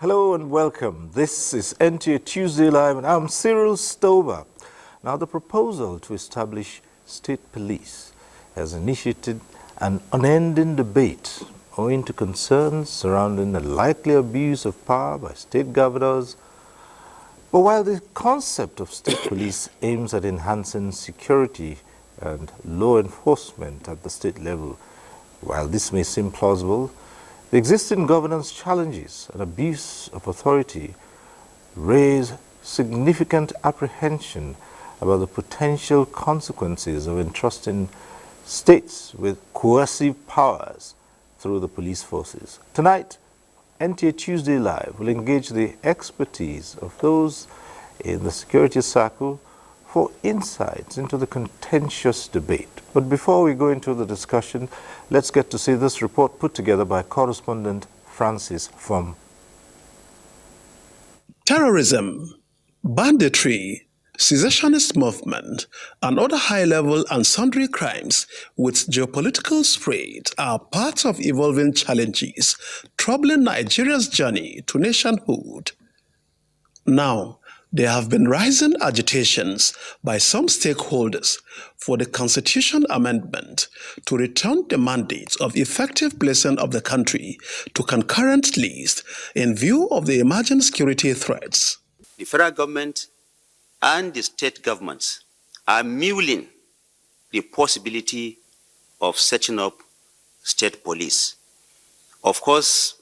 Hello and welcome. This is NTA Tuesday Live and I'm Cyril Stover. Now, the proposal to establish state police has initiated an unending debate owing to concerns surrounding the likely abuse of power by state governors. But while the concept of state police aims at enhancing security and law enforcement at the state level, while this may seem plausible, the existing governance challenges and abuse of authority raise significant apprehension about the potential consequences of entrusting states with coercive powers through the police forces. Tonight, NTA Tuesday Live will engage the expertise of those in the security circle for insights into the contentious debate. But before we go into the discussion, let's get to see this report put together by correspondent Francis Fom. Terrorism, banditry, secessionist movement, and other high-level and sundry crimes with geopolitical spread are part of evolving challenges troubling Nigeria's journey to nationhood. Now, there have been rising agitations by some stakeholders for the Constitution amendment to return the mandate of effective policing of the country to concurrent list in view of the emerging security threats. The federal government and the state governments are mulling the possibility of setting up state police. Of course,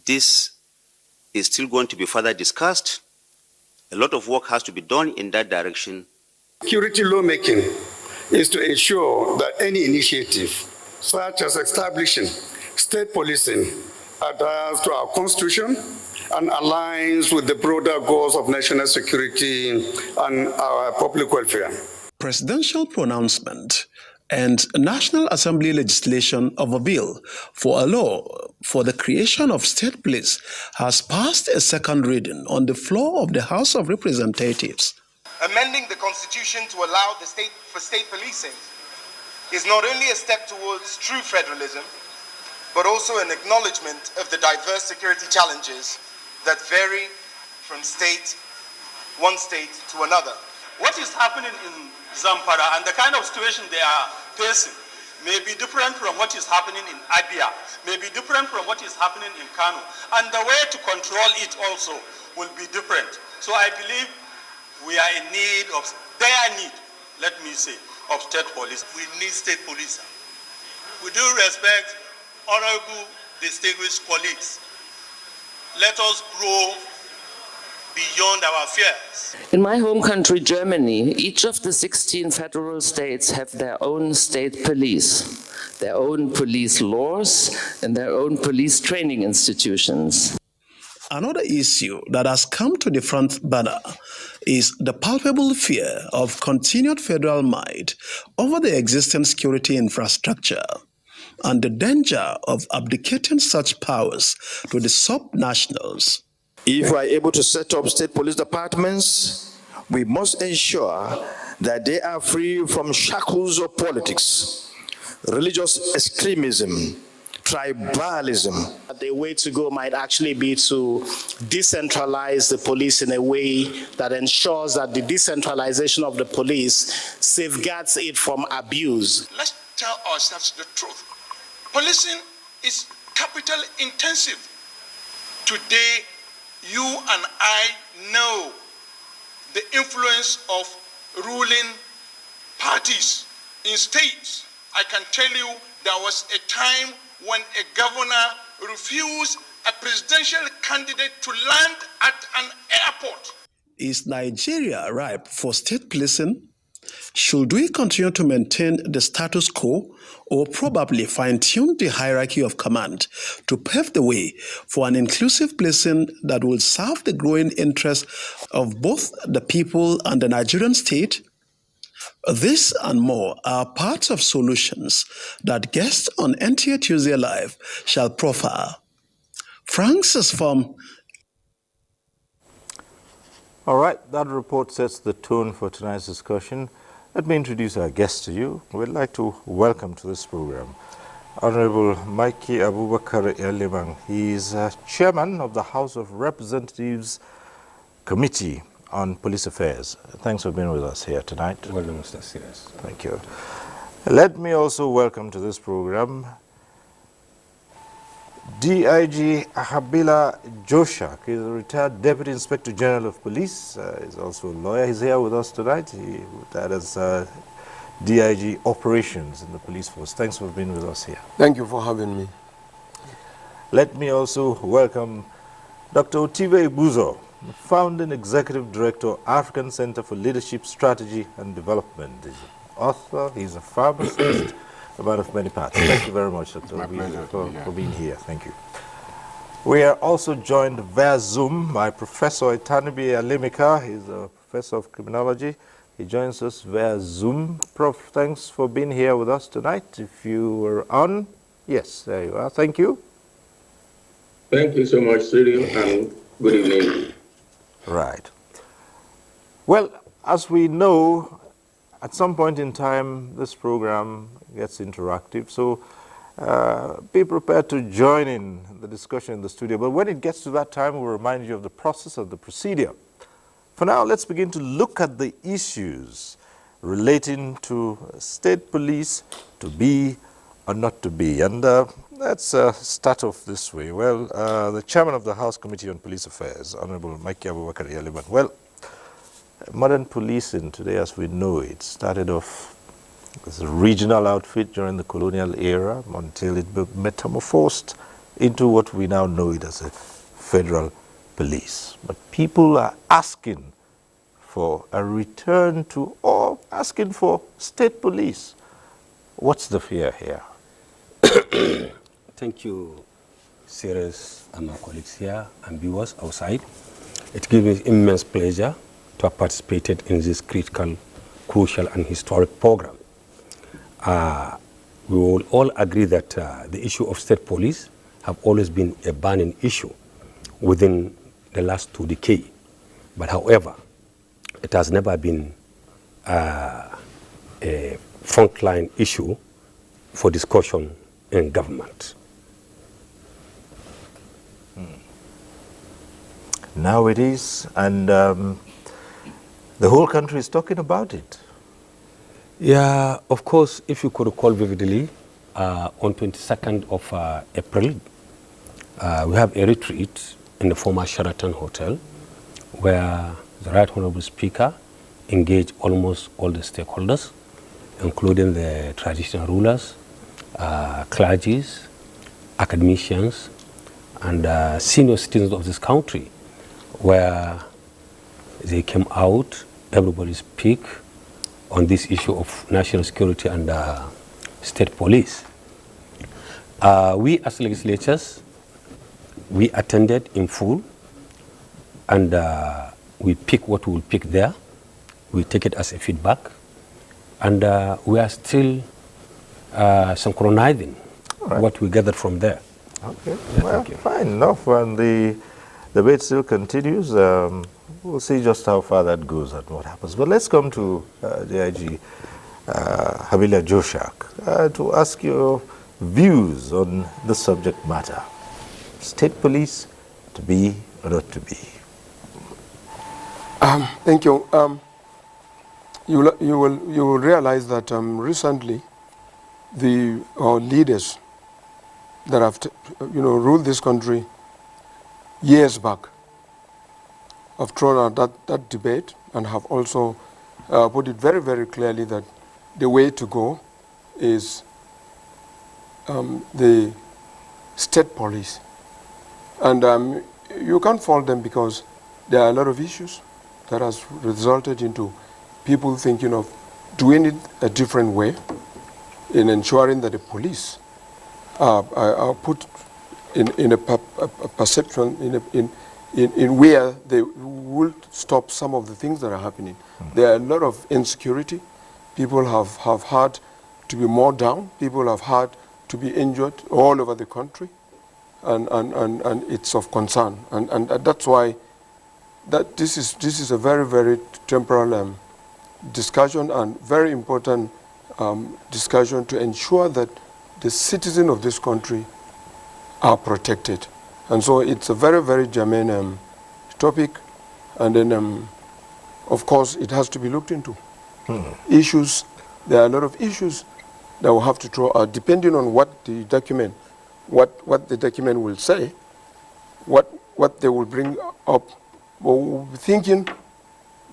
this is still going to be further discussed. A lot of work has to be done in that direction. Security lawmaking is to ensure that any initiative, such as establishing state policing, adheres to our Constitution and aligns with the broader goals of national security and our public welfare. Presidential pronouncement and National Assembly legislation of a bill for a law for the creation of state police has passed a second reading on the floor of the House of Representatives. Amending the Constitution to allow state policing is not only a step towards true federalism, but also an acknowledgement of the diverse security challenges that vary from one state to another. What is happening in Zamfara and the kind of situation they are facing may be different from what is happening in Abuja, may be different from what is happening in Kano, and the way to control it also will be different. So I believe we are in need of, let me say, of state police. We need state police. With due respect, honorable distinguished colleagues, let us grow beyond our fears. In my home country, Germany, each of the 16 federal states have their own state police, their own police laws, and their own police training institutions. Another issue that has come to the front burner is the palpable fear of continued federal might over the existing security infrastructure and the danger of abdicating such powers to the subnationals. If we are able to set up state police departments, we must ensure that they are free from shackles of politics, religious extremism, tribalism. The way to go might actually be to decentralize the police in a way that ensures that the decentralization of the police safeguards it from abuse. Let's tell ourselves the truth. Policing is capital intensive. Today, you and I know the influence of ruling parties in states. I can tell you there was a time when a governor refused a presidential candidate to land at an airport. Is Nigeria ripe for state policing? Should we continue to maintain the status quo or probably fine-tune the hierarchy of command to pave the way for an inclusive policing that will serve the growing interests of both the people and the Nigerian state? This and more are parts of solutions that guests on NTA Tuesday Live shall profile. Francis from... All right, that report sets the tone for tonight's discussion. Let me introduce our guest to you. We'd like to welcome to this program Honorable Mikey Abubakar Eliman. He is chairman of the House of Representatives Committee on Police Affairs. Thanks for being with us here tonight. Well done, Mr. Sires. Thank you. Let me also welcome to this program DIG Habila Joshak. He's a retired Deputy Inspector General of Police. He's also a lawyer. He's here with us tonight. He retired as DIG Operations in the police force. Thanks for being with us here. Thank you for having me. Let me also welcome Dr. Otive Ibuzo, Founding Executive Director, African Center for Leadership Strategy and Development. He's an author, he's a pharmacist, a man of many parts. Thank you very much, Dr. Otive, for being here. Thank you. We are also joined via Zoom by Professor Itanibi Alimika. He's a professor of criminology. He joins us via Zoom. Prof, thanks for being here with us tonight. If you were on, yes, there you are. Thank you. Thank you so much, Cyril, and good evening. Right. Well, as we know, at some point in time, this program gets interactive. So be prepared to join in the discussion in the studio. But when it gets to that time, we'll remind you of the process of the procedure. For now, let's begin to look at the issues relating to state police, to be or not to be. And let's start off this way. Well, the chairman of the House Committee on Police Affairs, Honorable Mikey Abubakar Eliman. Well, modern policing today, as we know it, started off as a regional outfit during the colonial era until it metamorphosed into what we now know it as a federal police. But people are asking for a return to, or asking for state police. What's the fear here? Thank you, Cyrus, and my colleagues here and viewers outside. It gives me immense pleasure to have participated in this critical, crucial, and historic program. We will all agree that the issue of state police have always been a burning issue within the last 2 decades. But however, it has never been a frontline issue for discussion in government. Now it is, and the whole country is talking about it. Yeah, of course, if you could recall vividly, on 22nd of April, we have a retreat in the former Sheraton Hotel where the Right Honorable Speaker engaged almost all the stakeholders, including the traditional rulers, clergies, academicians, and senior citizens of this country, where they came out, everybody speak on this issue of national security and state police. We as legislators, we attended in full, and we pick what we will pick there. We take it as a feedback, and we are still synchronizing what we gathered from there. Okay, well, fine enough. And the debate still continues. We'll see just how far that goes and what happens. But let's come to DIG Habila Joshak to ask your views on the subject matter. State police, to be or not to be? Thank you. You will realize that recently our leaders that have ruled this country, years back. I've thrown out that debate and have also put it very, very clearly that the way to go is the state police. And you can't fault them because there are a lot of issues that has resulted into people thinking of doing it a different way in ensuring that the police are put in a perception, in where they will stop some of the things that are happening. There are a lot of insecurity. People have had to be more down. People have had to be injured all over the country. And it's of concern. And that's why that this is a very, very temporal discussion and very important discussion to ensure that the citizens of this country are protected. And so it's a very, very germane topic. And then, of course, it has to be looked into. Issues, there are a lot of issues that will have to throw out, depending on what the document, what the document will say, what they will bring up. We'll be thinking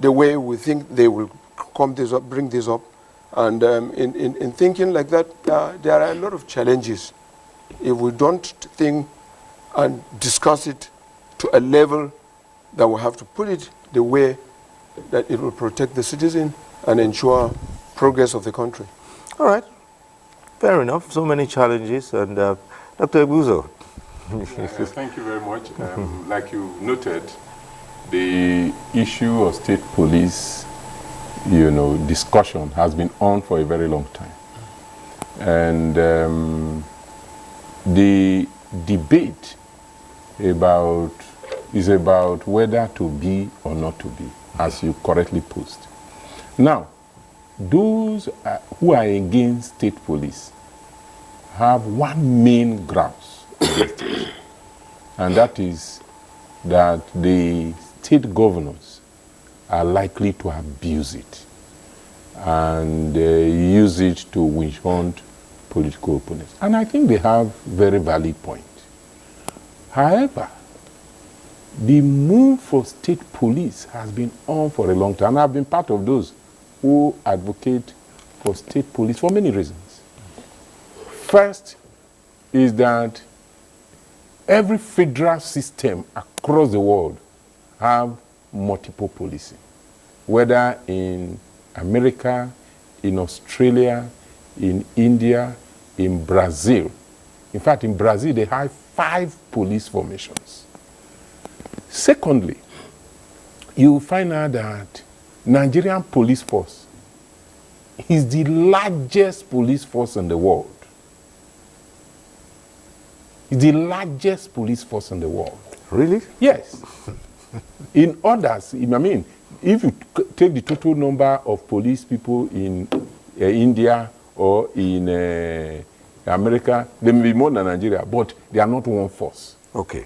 the way we think they will bring this up. And in thinking like that, there are a lot of challenges. If we don't think and discuss it to a level that we have to put it the way that it will protect the citizen and ensure progress of the country. All right. Fair enough. So many challenges. And Dr. Abuja. Thank you very much. Like you noted, the issue of state police, discussion has been on for a very long time. And the debate is about whether to be or not to be, as you correctly posed. Now, those who are against state police have one main grounds against it, and that is that the state governors are likely to abuse it and use it to witch hunt political opponents. And I think they have very valid point. However, the move for state police has been on for a long time. I've been part of those who advocate for state police for many reasons. First is that every federal system across the world have multiple policing, whether in America, in Australia, in India, in Brazil. In fact, in Brazil, they have 5 police formations. Secondly, you find out that Nigerian police force is the largest police force in the world. It's the largest police force in the world. Really? Yes. In others, I mean, if you take the total number of police people in India or in America, they may be more than Nigeria, but they are not one force. Okay.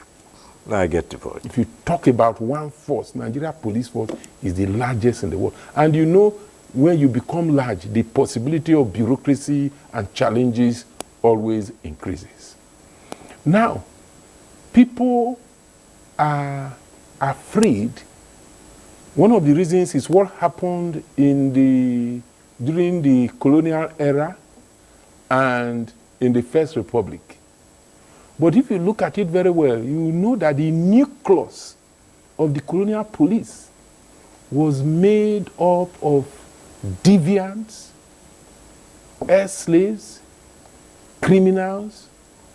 Now I get the point. If you talk about one force, Nigeria police force is the largest in the world. And you know, when you become large, the possibility of bureaucracy and challenges always increases. Now, people are afraid. One of the reasons is what happened during the colonial era and in the First Republic. But if you look at it very well, you know that the nucleus of the colonial police was made up of deviants, ex-slaves, criminals,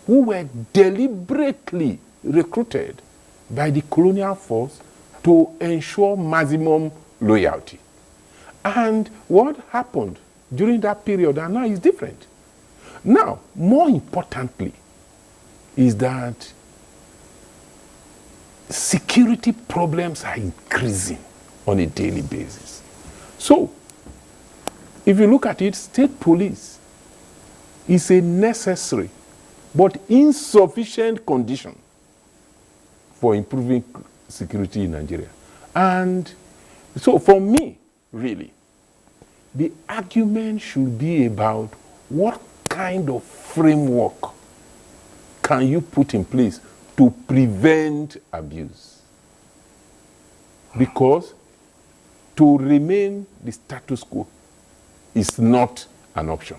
who were deliberately recruited by the colonial force to ensure maximum loyalty. And what happened during that period and now is different. Now, more importantly, is that security problems are increasing on a daily basis. So, if you look at it, state police is a necessary but insufficient condition for improving security in Nigeria. And so for me, really, the argument should be about what kind of framework can you put in place to prevent abuse. Because to remain the status quo is not an option.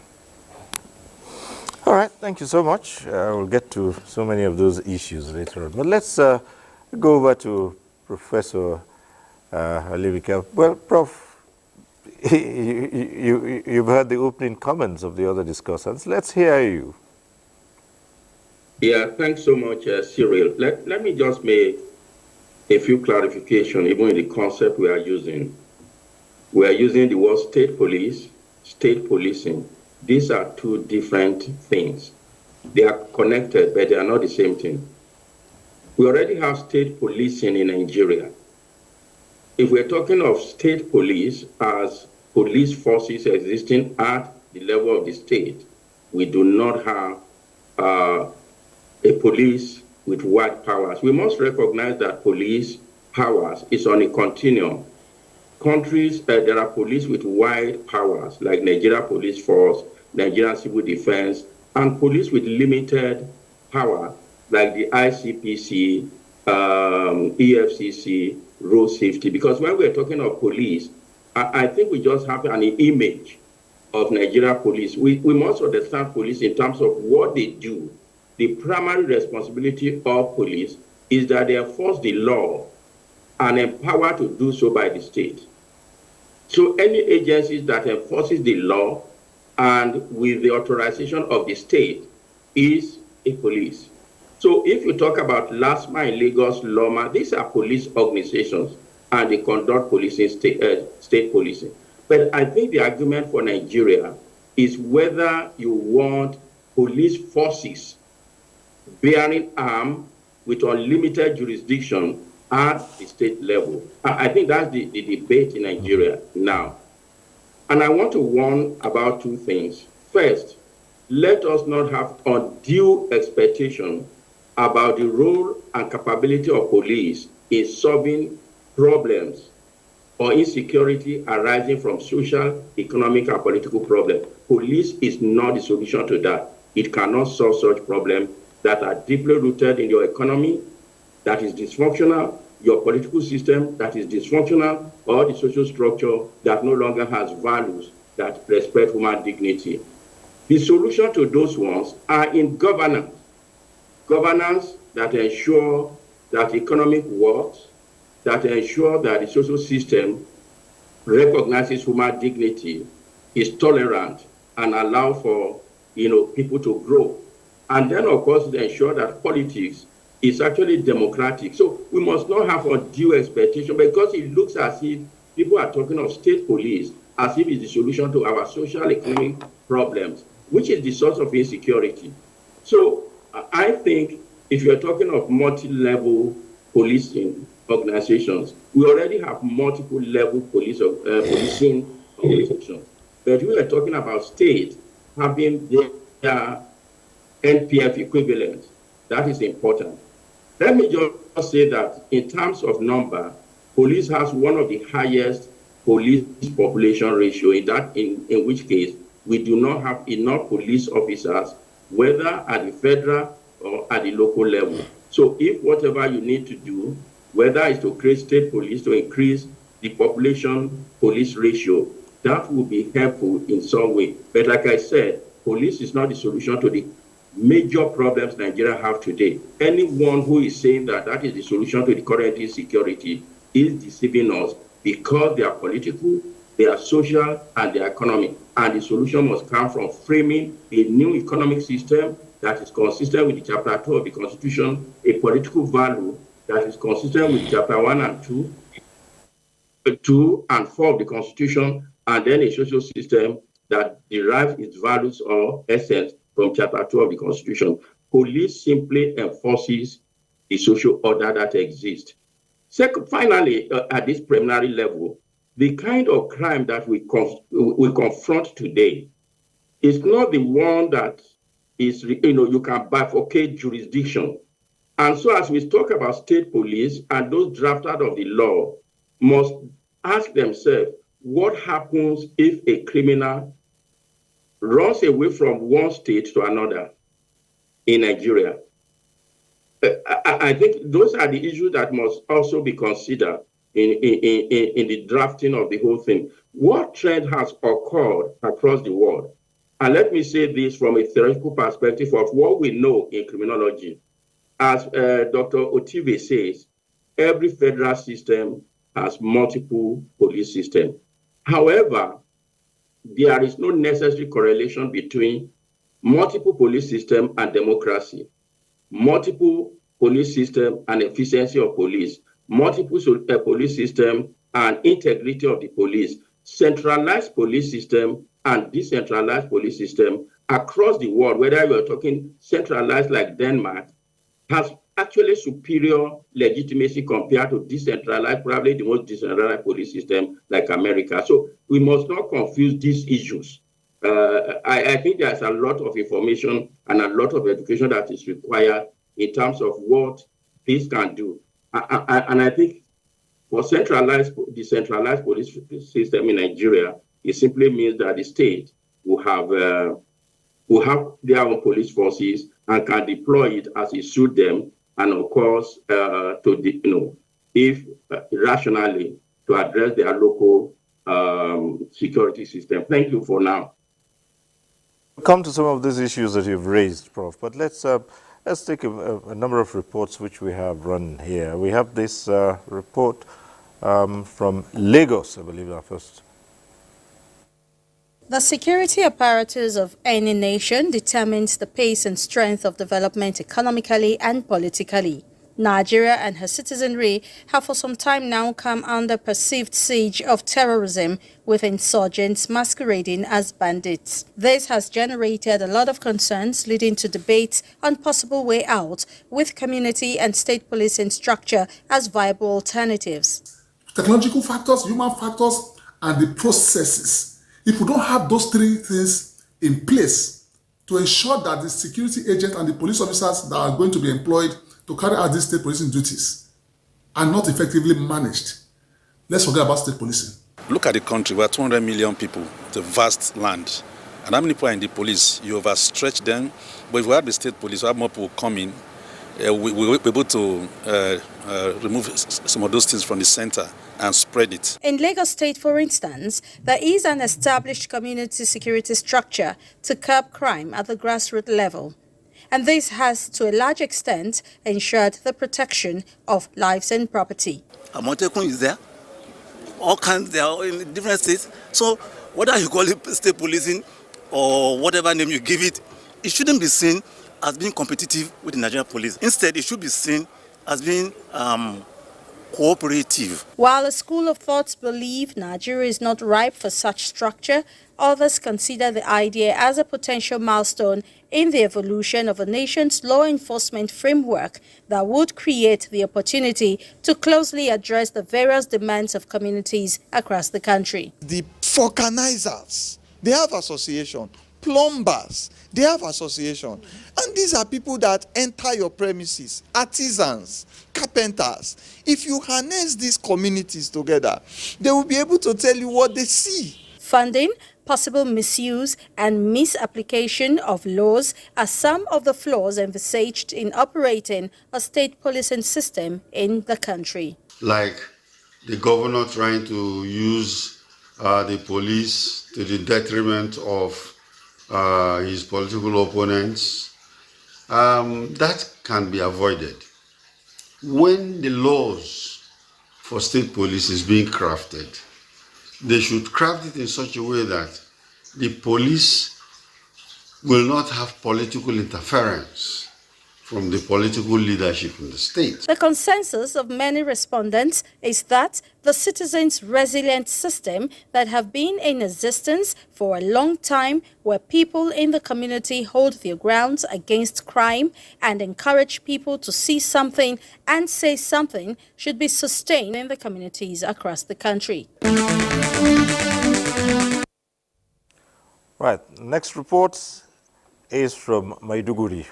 All right, thank you so much. We'll get to so many of those issues later on. But let's go over to Professor Olivika. Well, Prof, you've heard the opening comments of the other discussants. Let's hear you. Yeah, thanks so much, Cyril. Let me just make a few clarifications, even in the concept we are using. We are using the word state police, state policing. These are two different things. They are connected, but they are not the same thing. We already have state policing in Nigeria. If we're talking of state police as police forces existing at the level of the state, we do not have a police with wide powers. We must recognize that police powers is on a continuum. Countries, there are police with wide powers, like Nigeria Police Force, Nigerian Civil Defense, and police with limited power, like the ICPC, EFCC, road safety. Because when we're talking of police, I think we just have an image of Nigeria police. We must understand police in terms of what they do. The primary responsibility of police is that they enforce the law and empowered to do so by the state. So any agencies that enforces the law and with the authorization of the state is a police. So if you talk about LASMA in Lagos, LOMA, these are police organizations and they conduct policing, state policing. But I think the argument for Nigeria is whether you want police forces bearing arms with unlimited jurisdiction at the state level. I think that's the debate in Nigeria now. And I want to warn about two things. First, let us not have undue expectation about the role and capability of police in solving problems or insecurity arising from social, economic, and political problems. Police is not the solution to that. It cannot solve such problems that are deeply rooted in your economy, that is dysfunctional, your political system that is dysfunctional, or the social structure that no longer has values that respect human dignity. The solution to those ones are in governance. Governance that ensure that economic works, that ensure that the social system recognizes human dignity, is tolerant, and allow for people to grow. And then, of course, ensure that politics is actually democratic. So we must not have undue expectation, because it looks as if people are talking of state police as if it's the solution to our social economic problems, which is the source of insecurity. So I think if you're talking of multi-level policing organizations, we already have multiple level policing organizations. But we are talking about states having their NPF equivalent. That is important. Let me just say that in terms of number, police has one of the highest police population ratio, in which case we do not have enough police officers, whether at the federal or at the local level. So if whatever you need to do, whether it's to create state police to increase the population police ratio, that will be helpful in some way. But like I said, police is not the solution to the major problems Nigeria have today. Anyone who is saying that that is the solution to the current insecurity is deceiving us, because they are political, they are social, and they are economic. And the solution must come from framing a new economic system that is consistent with the Chapter 2 of the Constitution, a political value that is consistent with Chapter 1 and 2 and 4 of the Constitution, and then a social system that derives its values or essence from Chapter 2 of the Constitution. Police simply enforces the social order that exists. Second, finally, at this preliminary level, the kind of crime that we confront today is not the one that is, you can bifurcate jurisdiction. And so as we talk about state police, and those drafted of the law must ask themselves, what happens if a criminal runs away from one state to another in Nigeria? I think those are the issues that must also be considered in the drafting of the whole thing. What trend has occurred across the world? And let me say this from a theoretical perspective of what we know in criminology. As Dr. Otive says, every federal system has multiple police systems. However, there is no necessary correlation between multiple police system and democracy, multiple police system and efficiency of police, multiple police system and integrity of the police, centralized police system and decentralized police system across the world, whether you are talking centralized like Denmark, has actually superior legitimacy compared to decentralized, probably the most decentralized police system like America. So we must not confuse these issues. I think there's a lot of information and a lot of education that is required in terms of what this can do. And I think for centralized, decentralized police system in Nigeria, it simply means that the state will have their own police forces and can deploy it as it suits them, and of course, if rationally to address their local security system. Thank you for now. Come to some of these issues that you've raised, Prof. But let's take a number of reports which we have run here. We have this report from Lagos, I believe, our first. The security apparatus of any nation determines the pace and strength of development economically and politically. Nigeria and her citizenry have for some time now come under perceived siege of terrorism, with insurgents masquerading as bandits. This has generated a lot of concerns, leading to debates on possible way out, with community and state policing structure as viable alternatives. Technological factors, human factors, and the processes. If we don't have those three things in place to ensure that the security agents and the police officers that are going to be employed to carry out these state policing duties are not effectively managed, let's forget about state policing. Look at the country. We are 200 million people. It's a vast land. And how many people are in the police? You overstretch them. But if we have the state police, we have more people coming. We'll be able to remove some of those things from the center and spread it. In Lagos State, for instance, there is an established community security structure to curb crime at the grassroots level. And this has, to a large extent, ensured the protection of lives and property. Amotekun is there. All kinds, they are in different states. So whether you call it state policing or whatever name you give it, it shouldn't be seen as being competitive with the Nigerian police. Instead, it should be seen as being cooperative. While a school of thoughts believe Nigeria is not ripe for such structure, others consider the idea as a potential milestone in the evolution of a nation's law enforcement framework that would create the opportunity to closely address the various demands of communities across the country. The vulcanizers, they have association. Plumbers, they have association. And these are people that enter your premises, artisans, carpenters. If you harness these communities together, they will be able to tell you what they see. Funding, possible misuse and misapplication of laws are some of the flaws envisaged in operating a state policing system in the country. Like the governor trying to use the police to the detriment of his political opponents, that can be avoided. When the laws for state police is being crafted, they should craft it in such a way that the police will not have political interference from the political leadership in the state. The consensus of many respondents is that the citizens' resilient system that have been in existence for a long time, where people in the community hold their grounds against crime and encourage people to see something and say something, should be sustained in the communities across the country. Right, next report is from Maiduguri.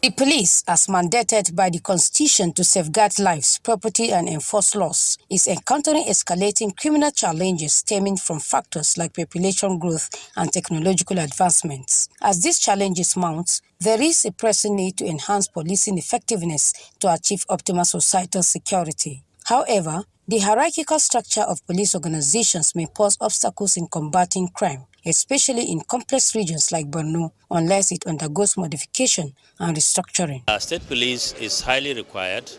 The police, as mandated by the Constitution to safeguard lives, property and enforce laws, is encountering escalating criminal challenges stemming from factors like population growth and technological advancements. As these challenges mount, there is a pressing need to enhance policing effectiveness to achieve optimal societal security. However, the hierarchical structure of police organizations may pose obstacles in combating crime, especially in complex regions like Borno, unless it undergoes modification and restructuring. State police is highly required.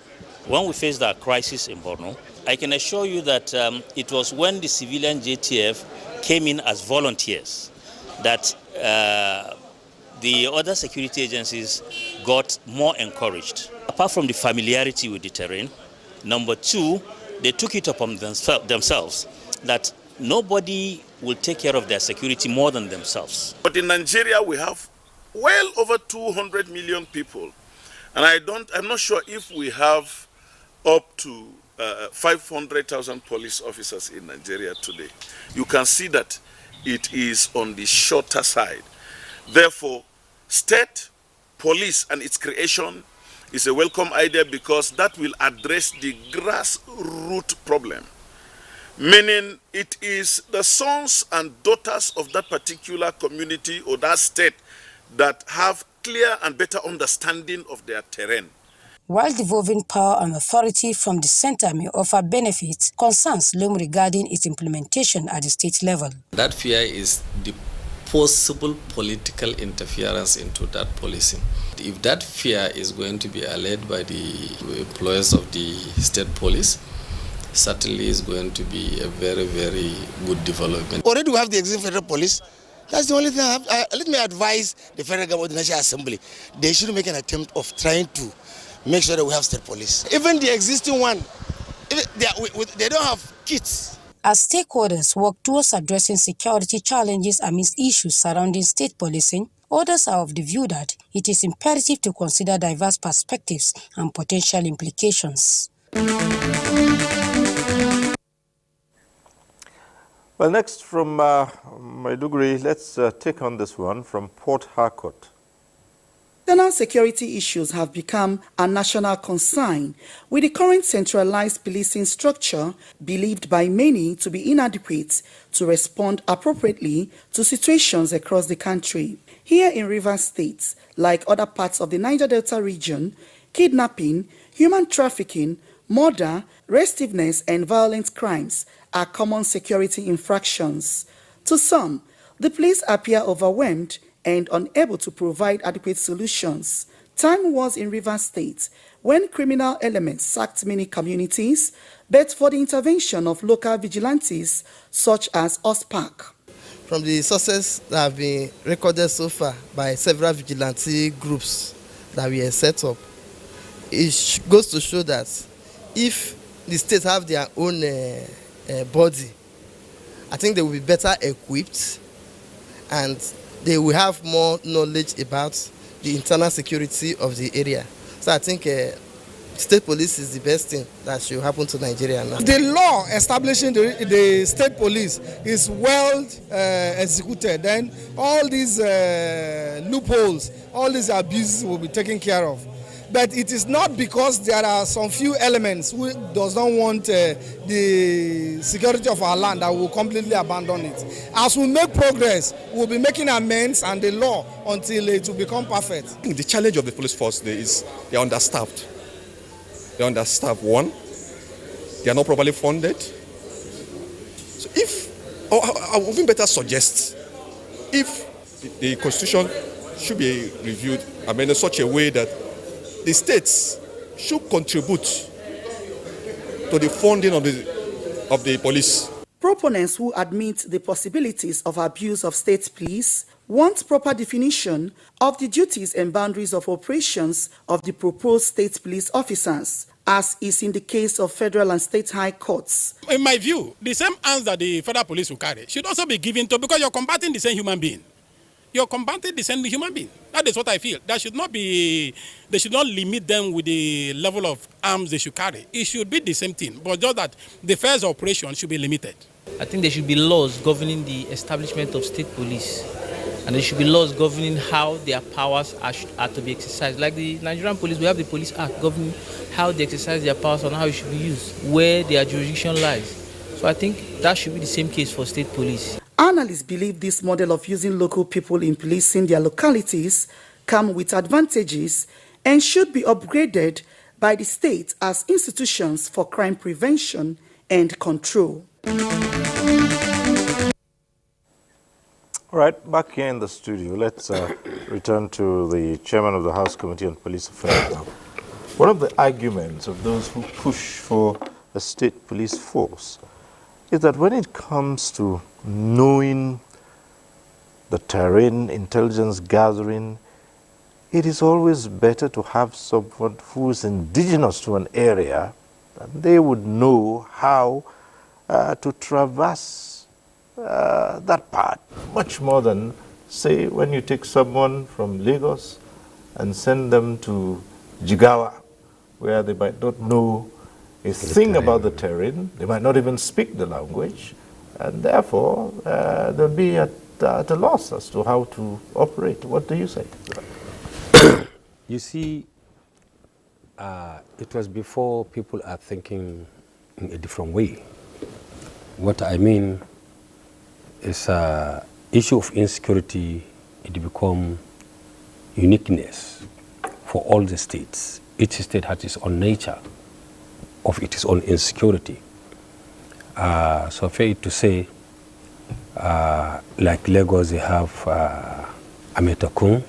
When we faced that crisis in Borno, I can assure you that it was when the civilian JTF came in as volunteers that the other security agencies got more encouraged. Apart from the familiarity with the terrain, number two, they took it upon themselves that nobody will take care of their security more than themselves. But in Nigeria, we have well over 200 million people. And I'm not sure if we have up to 500,000 police officers in Nigeria today. You can see that it is on the shorter side. Therefore, state police and its creation is a welcome idea because that will address the grassroots problem. Meaning it is the sons and daughters of that particular community or that state that have clear and better understanding of their terrain. While devolving power and authority from the center may offer benefits, concerns loom regarding its implementation at the state level. That fear is the possible political interference into that policing. If that fear is going to be allayed by the employees of the state police, certainly is going to be a very, very good development. Already we have the existing federal police. That's the only thing I have. Let me advise the federal government, the National Assembly. They should make an attempt of trying to make sure that we have state police. Even the existing one, they don't have kits. As stakeholders work towards addressing security challenges amidst issues surrounding state policing, others are of the view that it is imperative to consider diverse perspectives and potential implications. Well, next from Maiduguri, let's take on this one from Port Harcourt. National security issues have become a national concern, with the current centralized policing structure believed by many to be inadequate to respond appropriately to situations across the country. Here in Rivers State, like other parts of the Niger Delta region, kidnapping, human trafficking, murder, restiveness, and violent crimes are common security infractions. To some, the police appear overwhelmed and unable to provide adequate solutions. Time was in Rivers State when criminal elements sacked many communities, but for the intervention of local vigilantes such as OSPAC. From the sources that have been recorded so far by several vigilante groups that we have set up, it goes to show that if the states have their own body, I think they will be better equipped and they will have more knowledge about the internal security of the area. So I think state police is the best thing that should happen to Nigeria now. The law establishing the state police is well executed, then all these loopholes, all these abuses will be taken care of. But it is not because there are some few elements who does not want the security of our land that will completely abandon it. As we make progress, we'll be making amends and the law until it will become perfect. The challenge of the police force today is they are understaffed. They are understaffed. One, they are not properly funded. So or I would even better suggest, if the constitution should be reviewed, in such a way that the states should contribute to the funding of the police. Proponents who admit the possibilities of abuse of state police want proper definition of the duties and boundaries of operations of the proposed state police officers, as is in the case of federal and state high courts. In my view, the same arms that the federal police will carry should also be given to, because you're combating the same human being. You're combating the same human being. That is what I feel. They should not limit them with the level of arms they should carry. It should be the same thing, but just that the first operation should be limited. I think there should be laws governing the establishment of state police. And there should be laws governing how their powers are to be exercised. Like the Nigerian police, we have the Police Act governing how they exercise their powers and how it should be used, where their jurisdiction lies. So I think that should be the same case for state police. Analysts believe this model of using local people in policing their localities come with advantages and should be upgraded by the state as institutions for crime prevention and control. All right, back here in the studio, let's return to the chairman of the House Committee on Police Affairs now. One of the arguments of those who push for a state police force is that when it comes to knowing the terrain, intelligence gathering, it is always better to have someone who is indigenous to an area, and they would know how to traverse that part, much more than, say, when you take someone from Lagos and send them to Jigawa, where they might not know a thing about the terrain, they might not even speak the language, and therefore they'll be at a loss as to how to operate. What do you say? You see, it was before people are thinking in a different way. What I mean is issue of insecurity, it become uniqueness for all the states. Each state has its own nature of its own insecurity. So fair to say, like Lagos, they have Ametakun.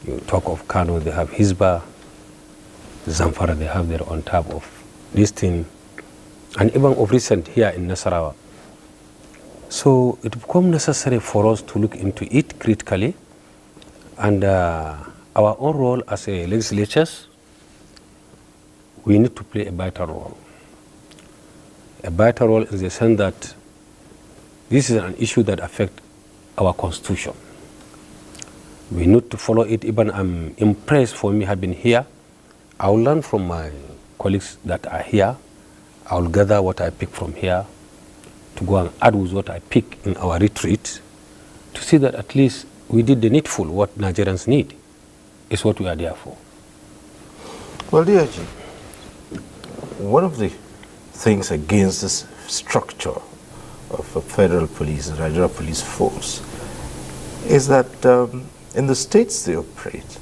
You talk of Kano, they have Hisba. Zamfara, they have their on top of this thing. And even of recent here in Nasarawa. So it becomes necessary for us to look into it critically, and our own role as a legislatures, we need to play a vital role. A vital role in the sense that this is an issue that affects our constitution. We need to follow it. Even I'm impressed for me having here. I will learn from my colleagues that are here. I will gather what I pick from here to go and add with what I pick in our retreat to see that at least we did the needful. What Nigerians need is what we are there for. Well, DIG, one of the things against this structure of a federal police, the Nigeria police force, is that in the states they operate,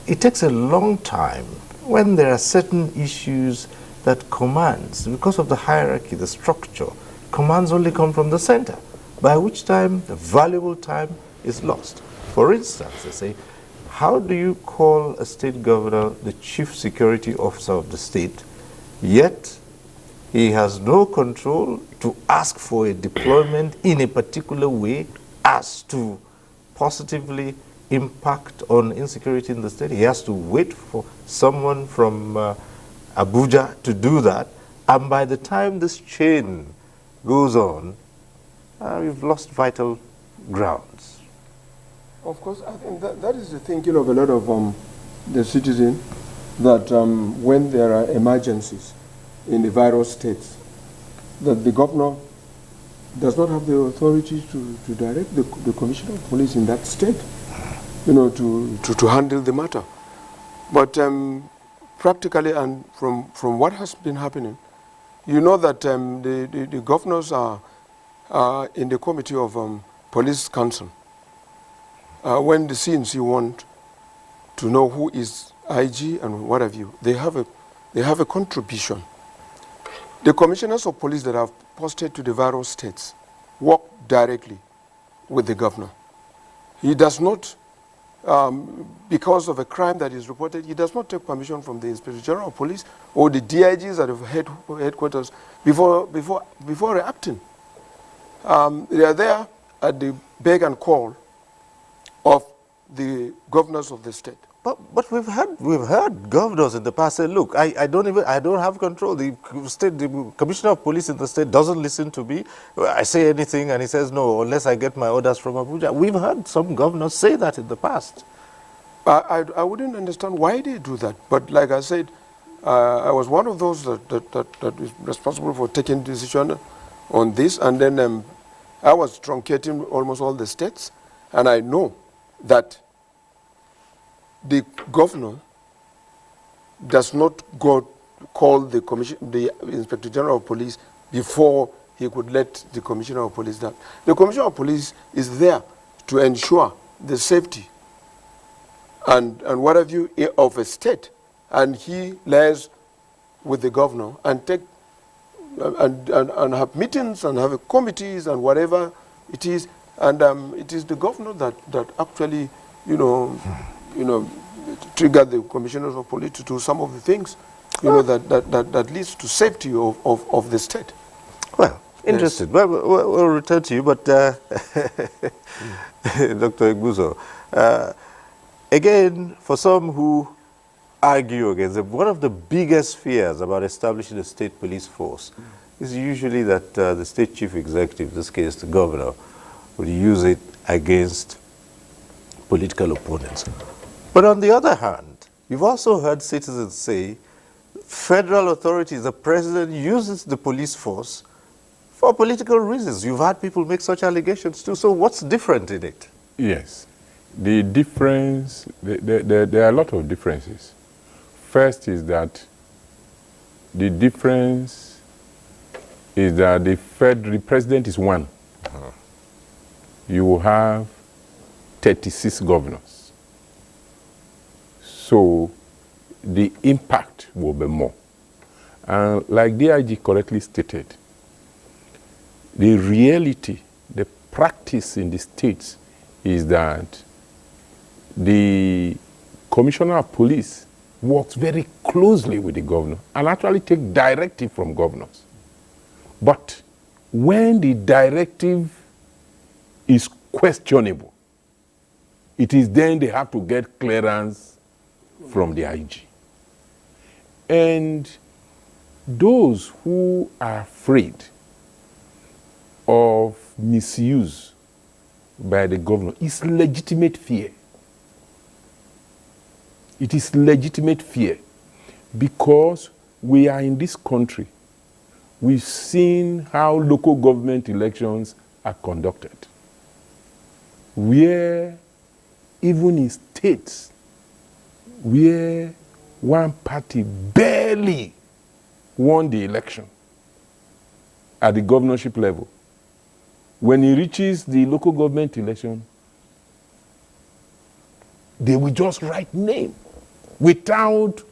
it takes a long time when there are certain issues that commands, because of the hierarchy, the structure, commands only come from the center, by which time the valuable time is lost. For instance, they say, how do you call a state governor the chief security officer of the state, yet he has no control to ask for a deployment in a particular way as to positively impact on insecurity in the state? He has to wait for someone from Abuja to do that, and by the time this chain goes on, we've lost vital grounds. Of course, I think that is the thinking of a lot of the citizens, that when there are emergencies in the various states, that the governor does not have the authority to direct the commissioner of police in that state, to handle the matter. But practically, and from what has been happening, you know that the governors are in the committee of police council. When the scenes you want to know who is IG and what have you, they have a contribution. The commissioners of police that have posted to the various states work directly with the governor. He does not, because of a crime that is reported, he does not take permission from the Inspector General of Police or the DIGs at the headquarters before reacting. They are there at the beg and call of the governors of the state. But we've heard governors in the past say, look, I don't have control. The commissioner of police in the state doesn't listen to me. I say anything and he says no, unless I get my orders from Abuja. We've heard some governors say that in the past. I wouldn't understand why they do that. But like I said, I was one of those that is responsible for taking decision on this, and then I was truncating almost all the states, and I know that the governor does not go call the Inspector General of Police before he could let the Commissioner of Police down. The Commissioner of Police is there to ensure the safety and what have you of a state, and he lies with the governor and take and have meetings and have committees and whatever it is, and it is the governor that actually trigger the commissioners of police to do some of the things that leads to safety of the state. Well, interesting. Yes. Well, we'll return to you, but Dr. Egbuzo, again, for some who argue against it, one of the biggest fears about establishing a state police force is usually that the state chief executive, in this case the governor, would use it against political opponents. But on the other hand, you've also heard citizens say federal authorities, the president uses the police force for political reasons. You've had people make such allegations too. So what's different in it? Yes. The difference, there are a lot of differences. First is that the difference is that the president is one. You will have 36 governors. So the impact will be more. And like DIG correctly stated, the reality, the practice in the states is that the commissioner of police works very closely with the governor and actually takes directive from governors. But when the directive is questionable, it is then they have to get clearance from the IG. And those who are afraid of misuse by the governor is legitimate fear. It is legitimate fear because we are in this country. We've seen how local government elections are conducted, where even in states where one party barely won the election at the governorship level, when it reaches the local government election, they will just write name without,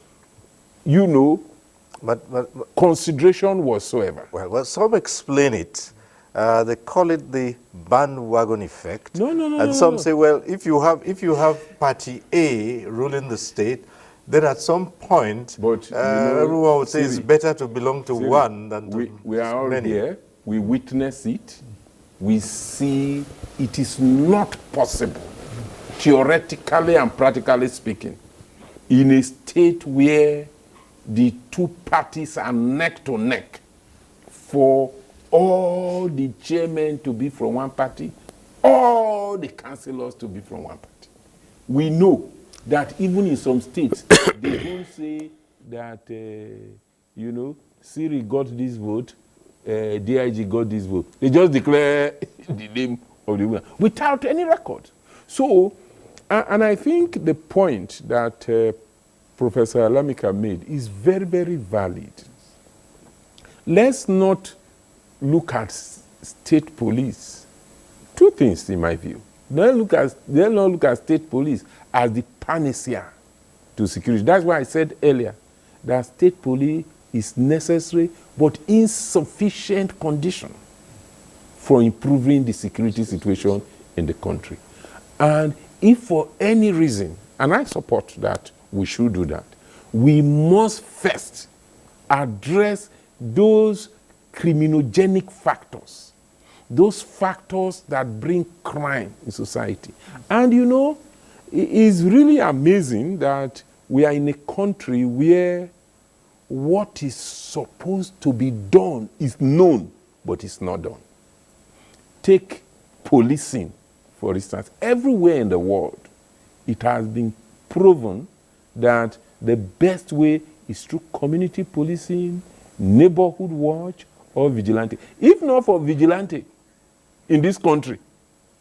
consideration whatsoever. Well, some explain it. They call it the bandwagon effect. No. Some say, well, if you have Party A ruling the state, then at some point, everyone would say it's better to belong to one than to we are all many. Here. We witness it. We see it is not possible, theoretically and practically speaking, in a state where the two parties are neck to neck for all the chairmen to be from one party, all the councillors to be from one party. We know that even in some states, they don't say that, Siri got this vote, DIG got this vote. They just declare the name of the winner without any record. So, and I think the point that Professor Alamika made is very, very valid. Let's not look at state police. Two things in my view. They'll not look at state police as the panacea to security. That's why I said earlier that state police is necessary but insufficient condition for improving the security situation in the country. And if for any reason, and I support that we should do that, we must first address those criminogenic factors, those factors that bring crime in society. And it is really amazing that we are in a country where what is supposed to be done is known, but it's not done. Take policing, for instance. Everywhere in the world, it has been proven that the best way is through community policing, neighborhood watch, or vigilante. If not for vigilante, in this country,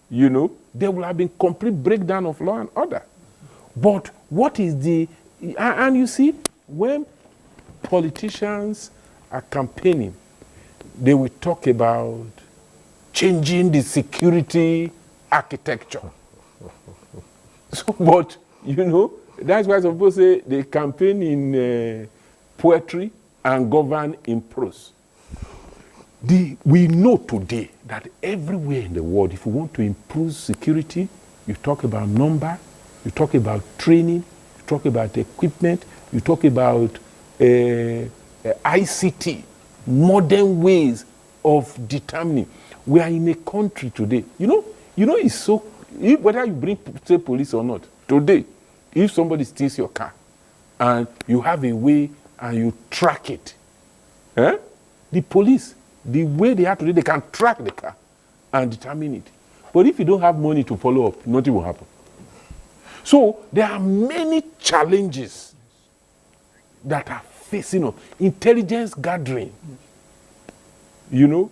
you know, there will have been complete breakdown of law and order. But what is the, and you see, when politicians are campaigning, they will talk about changing the security architecture. So, but, you know, that's why some people say they campaign in poetry and govern in prose. We know today that everywhere in the world, if you want to improve security, you talk about number, you talk about training, you talk about equipment, you talk about ICT, modern ways of determining. We are in a country today. You know, it's so, whether you bring state police or not, today, if somebody steals your car and you have a way and you track it, the police, the way they are today, they can track the car and determine it. But if you don't have money to follow up, nothing will happen. So there are many challenges that are facing us. Intelligence gathering, you know,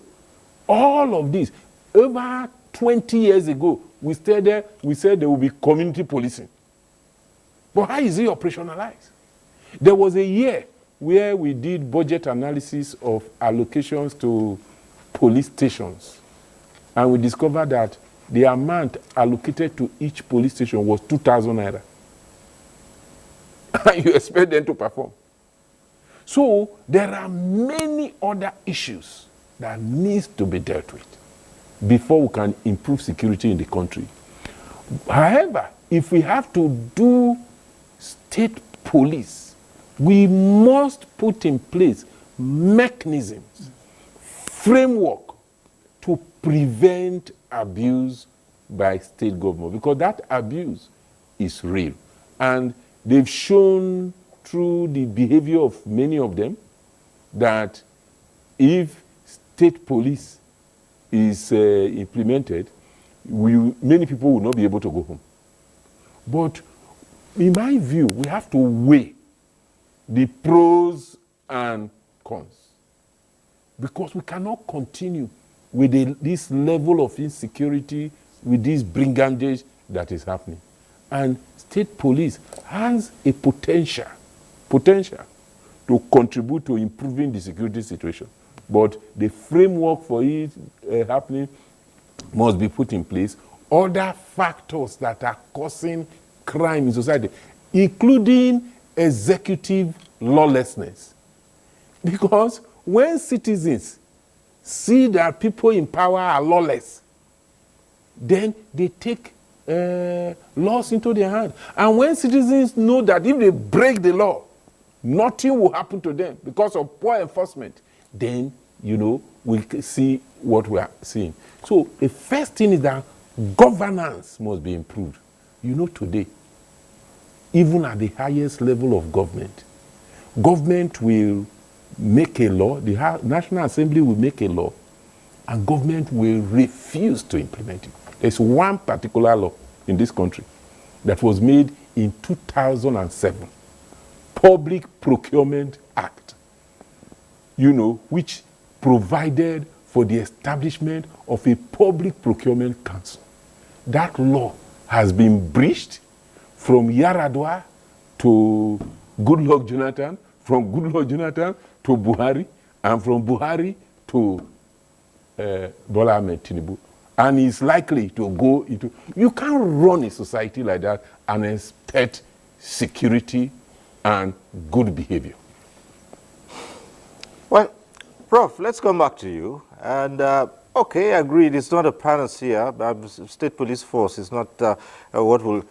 all of this. Over 20 years ago, we said there will be community policing. But how is it operationalized? There was a year where we did budget analysis of allocations to police stations. And we discovered that the amount allocated to each police station was 2,000 naira. And you expect them to perform. So there are many other issues that needs to be dealt with before we can improve security in the country. However, if we have to do state police, we must put in place mechanisms, framework to prevent abuse by state government, because that abuse is real. And they've shown through the behavior of many of them that if state police is implemented, many people will not be able to go home. But in my view, we have to weigh the pros and cons, because we cannot continue with this level of insecurity, with this brigandage that is happening. And state police has a potential to contribute to improving the security situation. But the framework for it happening must be put in place. Other factors that are causing crime in society, including executive lawlessness. Because when citizens see that people in power are lawless, then they take laws into their hands. And when citizens know that if they break the law, nothing will happen to them because of poor enforcement, then, you know, we see what we are seeing. So the first thing is that governance must be improved. You know, today, even at the highest level of government will make a law, the National Assembly will make a law, and government will refuse to implement it. There's one particular law in this country that was made in 2007, Public Procurement Act, you know, which provided for the establishment of a public procurement council. That law has been breached from Yaradua to Goodluck Jonathan, from Goodluck Jonathan to Buhari, and from Buhari to Bola Ahmed Tinubu. And is likely to go into... You can't run a society like that and expect security and good behavior. Well, Prof, let's come back to you. And, okay, agreed, it's not a panacea. State police force is not what will,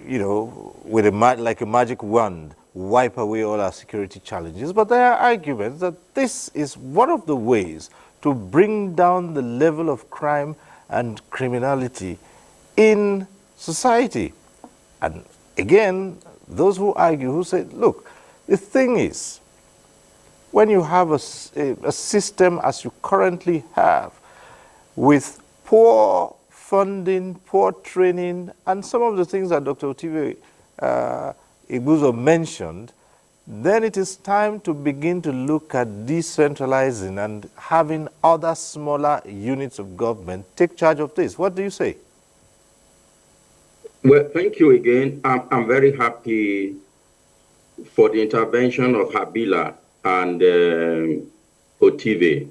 you know, with like a magic wand, wipe away all our security challenges. But there are arguments that this is one of the ways to bring down the level of crime and criminality in society. And again, those who argue, who say, look, the thing is, when you have a system as you currently have, with poor funding, poor training, and some of the things that Dr. Otiwe Igbuzo mentioned, then it is time to begin to look at decentralizing and having other smaller units of government take charge of this. What do you say? Well, thank you again. I'm very happy for the intervention of Habila and Otive.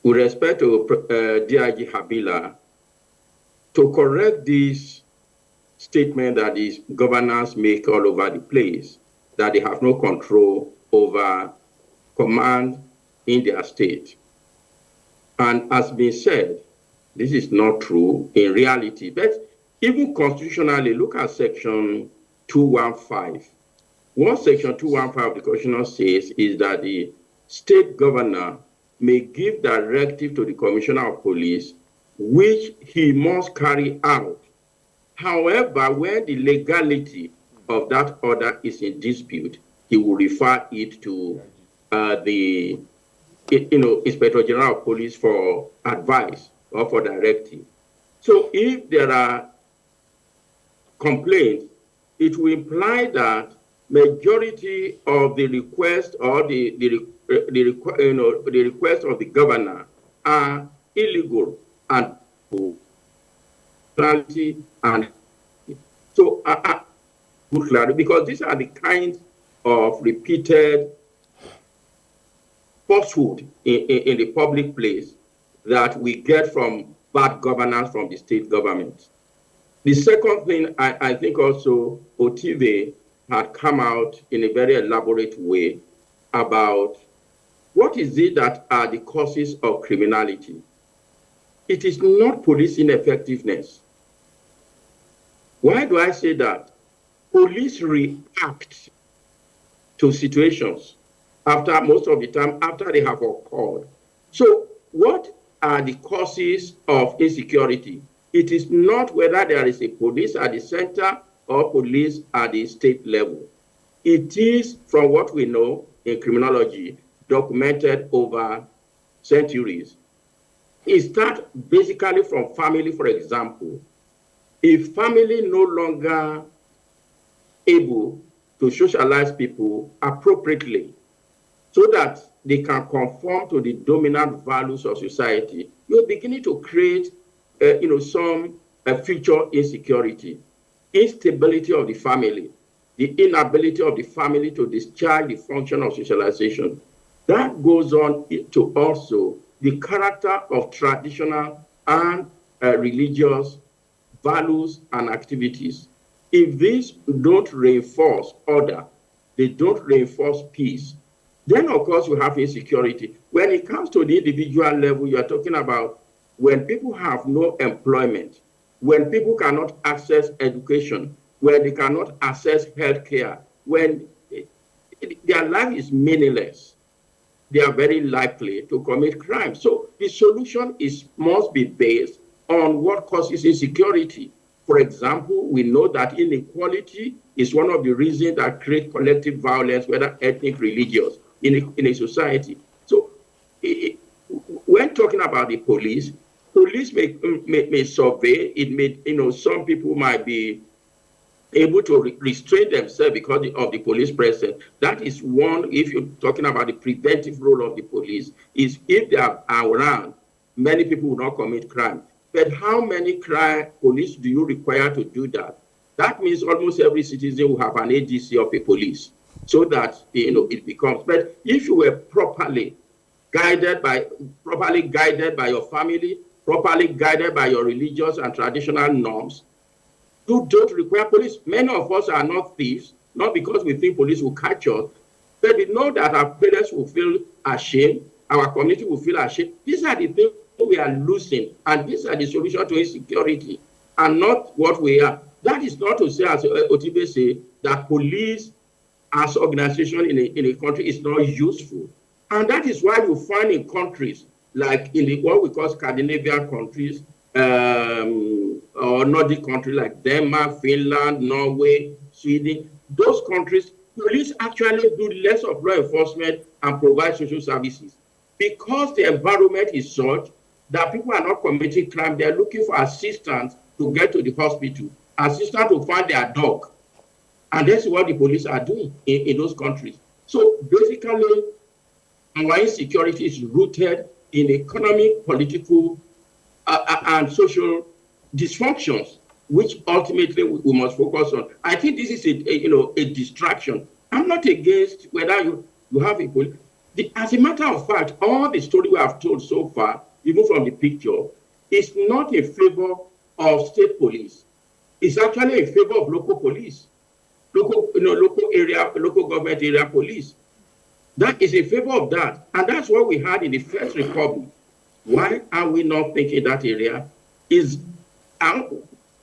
With respect to DIG Habila, to correct this statement that these governors make all over the place, that they have no control over command in their state. And as been said, this is not true in reality. But even constitutionally, look at section 215. What section 215 of the Constitution says is that the state governor may give directive to the commissioner of police, which he must carry out. However, when the legality of that order is in dispute, he will refer it to the Inspector General of Police for advice or for directive. So if there are complaints, it will imply that majority of the request or the request of the governor are illegal and so because these are the kinds of repeated falsehood in the public place that we get from bad governance from the state government. The second thing, I think also Otive had come out in a very elaborate way about what is it that are the causes of criminality. It is not police ineffectiveness. Why do I say that? Police react to situations most of the time after they have occurred. So what are the causes of insecurity? It is not whether there is a police at the center or police at the state level. It is, from what we know in criminology, documented over centuries. It starts basically from family, for example. If family no longer able to socialize people appropriately so that they can conform to the dominant values of society, you're beginning to create some future insecurity, instability of the family, the inability of the family to discharge the function of socialization. That goes on to also the character of traditional and religious values and activities. If these don't reinforce order, they don't reinforce peace, then of course you have insecurity. When it comes to the individual level, you are talking about when people have no employment, when people cannot access education, when they cannot access healthcare, when their life is meaningless, they are very likely to commit crime. So the solution must be based on what causes insecurity. For example, we know that inequality is one of the reasons that create collective violence, whether ethnic, religious, in a society. So when talking about the police may survey, it may, some people might be able to restrain themselves because of the police presence. That is one, if you're talking about the preventive role of the police, is if they are around, many people will not commit crime. But how many police do you require to do that? That means almost every citizen will have an ADC of a police, so that it becomes. But if you were properly guided by your family, properly guided by your religious and traditional norms, you don't require police. Many of us are not thieves, not because we think police will catch us, but we know that our parents will feel ashamed, our community will feel ashamed. These are the things we are losing, and these are the solution to insecurity, and not what we are. That is not to say, as Otibe say, that police as organization in a country is not useful. And that is why you find in countries like in what we call Scandinavian countries, or Nordic countries like Denmark, Finland, Norway, Sweden, those countries, police actually do less of law enforcement and provide social services. Because the environment is such that people are not committing crime, they're looking for assistance to get to the hospital, assistance to find their dog. And that's what the police are doing in those countries. So basically, our insecurity is rooted in economic, political, and social dysfunctions, which ultimately we must focus on. I think this is a distraction. I'm not against whether you have a police. As a matter of fact, all the story we have told so far, even from the picture, is not in favor of state police. It's actually in favor of local police, local government area police. That is in favor of that. And that's what we had in the First Republic. Why are we not thinking that area is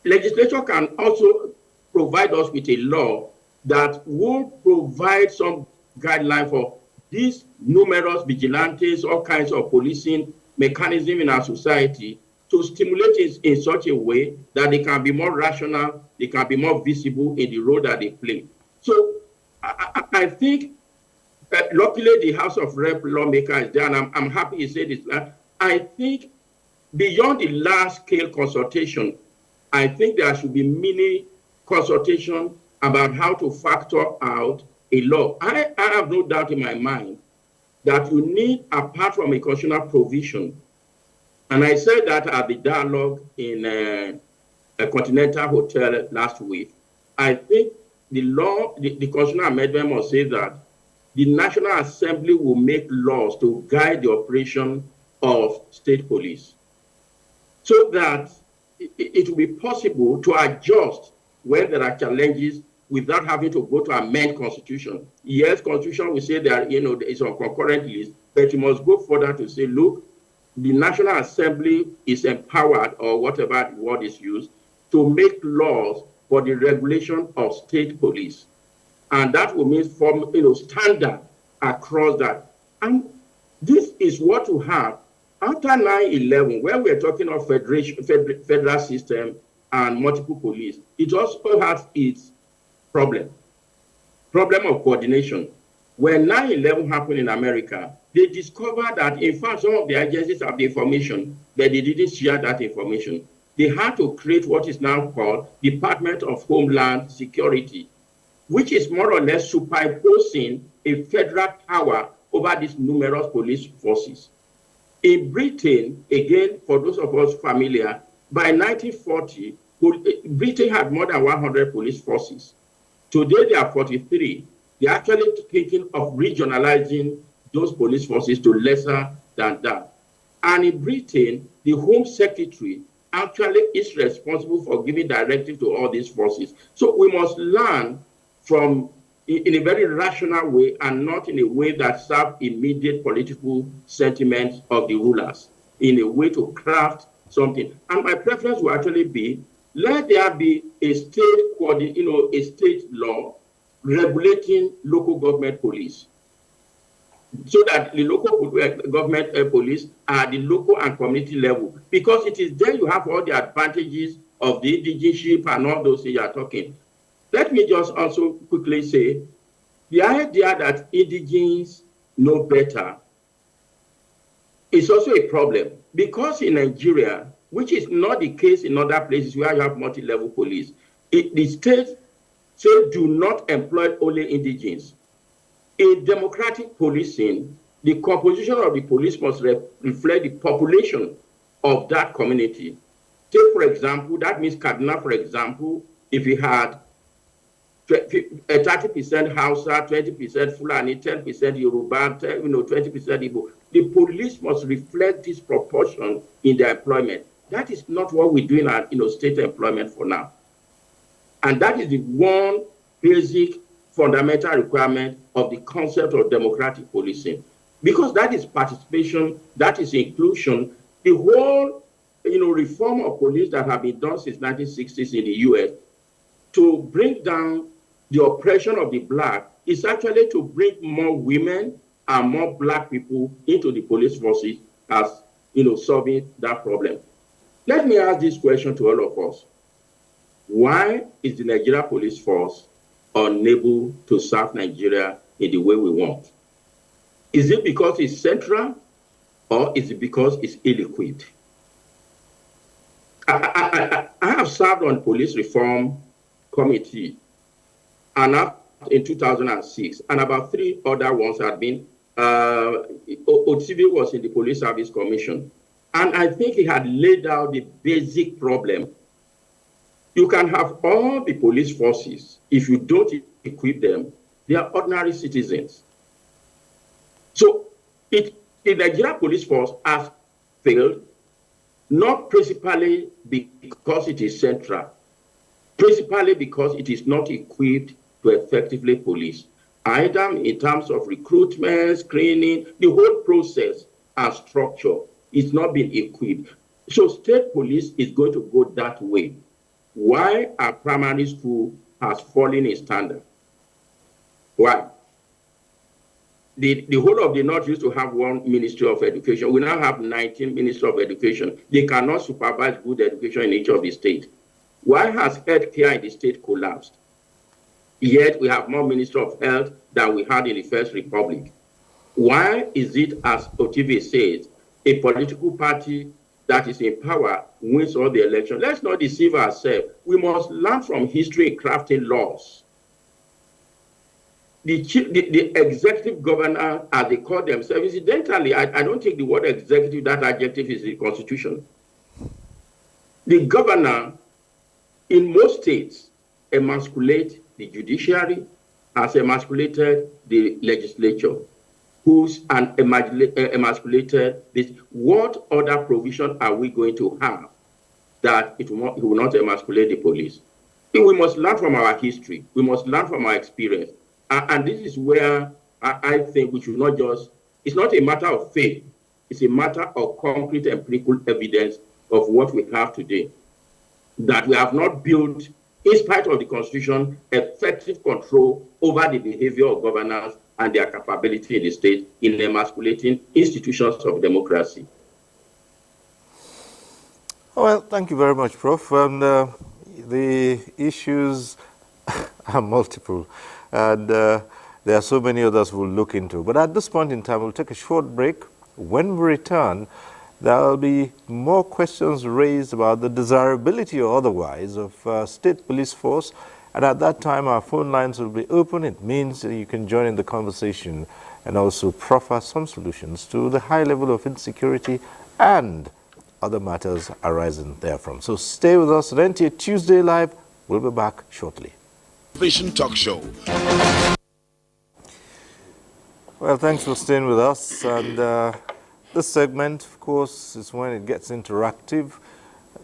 legislature can also provide us with a law that will provide some guideline for these numerous vigilantes, all kinds of policing mechanism in our society to stimulate it in such a way that they can be more rational, they can be more visible in the role that they play. So I think luckily the House of Rep lawmaker is there, and I'm happy he said this. I think beyond the large-scale consultation, I think there should be mini consultation about how to factor out a law. I have no doubt in my mind that you need, apart from a constitutional provision, and I said that at the dialogue in a Continental Hotel last week, I think the law, the constitutional amendment must say that the National Assembly will make laws to guide the operation of state police so that it will be possible to adjust when there are challenges without having to go to amend constitution. Yes, constitution will say that it's on concurrent list, but you must go further to say, look, the National Assembly is empowered, or whatever the word is used, to make laws for the regulation of state police. And that will mean form standard across that. And this is what we have after 9/11, when we're talking of federal system and multiple police. It also has its problem of coordination. When 9/11 happened in America, they discovered that in fact some of the agencies have the information, but they didn't share that information. They had to create what is now called Department of Homeland Security, which is more or less superimposing a federal power over these numerous police forces. In Britain, again, for those of us familiar, by 1940, Britain had more than 100 police forces. Today, there are 43. They're actually thinking of regionalizing those police forces to lesser than that. And in Britain, the Home Secretary actually is responsible for giving directive to all these forces. So we must learn from in a very rational way and not in a way that serves immediate political sentiments of the rulers, in a way to craft something. And my preference will actually be, let there be a state law regulating local government police, so that the local government police are at the local and community level, because it is there you have all the advantages of the indigenship and all those things you are talking. Let me just also quickly say, the idea that indigenes know better is also a problem, because in Nigeria, which is not the case in other places where you have multi-level police, the state say do not employ only indigenes. In democratic policing, the composition of the police must reflect the population of that community. Take, for example, that means Kaduna, for example, if you had 30% Hausa, 20% Fulani, 10% Yoruba, 20% Igbo, the police must reflect this proportion in their employment. That is not what we're doing at state employment for now. And that is the one basic fundamental requirement of the concept of democratic policing, because that is participation, that is inclusion. The whole reform of police that have been done since 1960s in the US to bring down the oppression of the black is actually to bring more women and more black people into the police forces as solving that problem. Let me ask this question to all of us. Why is the Nigeria police force unable to serve Nigeria in the way we want? Is it because it's central, or is it because it's ill-equipped? I have served on police reform committee, announced in 2006, and about 3 other ones had been. Otsivi was in the Police Service Commission, and I think he had laid out the basic problem. You can have all the police forces. If you don't equip them, they are ordinary citizens. So the Nigerian police force has failed, not principally because it is central, principally because it is not equipped to effectively police, either in terms of recruitment, screening, the whole process and structure is not being equipped. So state police is going to go that way. Why our primary school has fallen in standard? Why? The whole of the North used to have one Ministry of Education. We now have 19 Ministries of Education. They cannot supervise good education in each of the states. Why has healthcare in the state collapsed? Yet we have more Ministry of Health than we had in the First Republic. Why is it, as Otivi says, a political party that is in power wins all the election? Let's not deceive ourselves. We must learn from history in crafting laws. The executive governor, as they call themselves, incidentally, I don't think the word executive, that adjective is in the Constitution. The governor in most states emasculate the judiciary, has emasculated the legislature, who's emasculated this. What other provision are we going to have that it will not emasculate the police? We must learn from our history. We must learn from our experience. And this is where I think we should not just, it's not a matter of faith. It's a matter of concrete empirical evidence of what we have today. That we have not built, in spite of the Constitution, effective control over the behavior of governors and their capability in the state in emasculating institutions of democracy. Well, thank you very much, Prof. And the issues are multiple, and there are so many others we'll look into. But at this point in time, we'll take a short break. When we return, there will be more questions raised about the desirability or otherwise of state police force. And at that time, our phone lines will be open. It means that you can join in the conversation and also proffer some solutions to the high level of insecurity and other matters arising therefrom. So stay with us at NTA Tuesday Live. We'll be back shortly. Vision Talk Show. Well, thanks for staying with us. And this segment, of course, is when it gets interactive.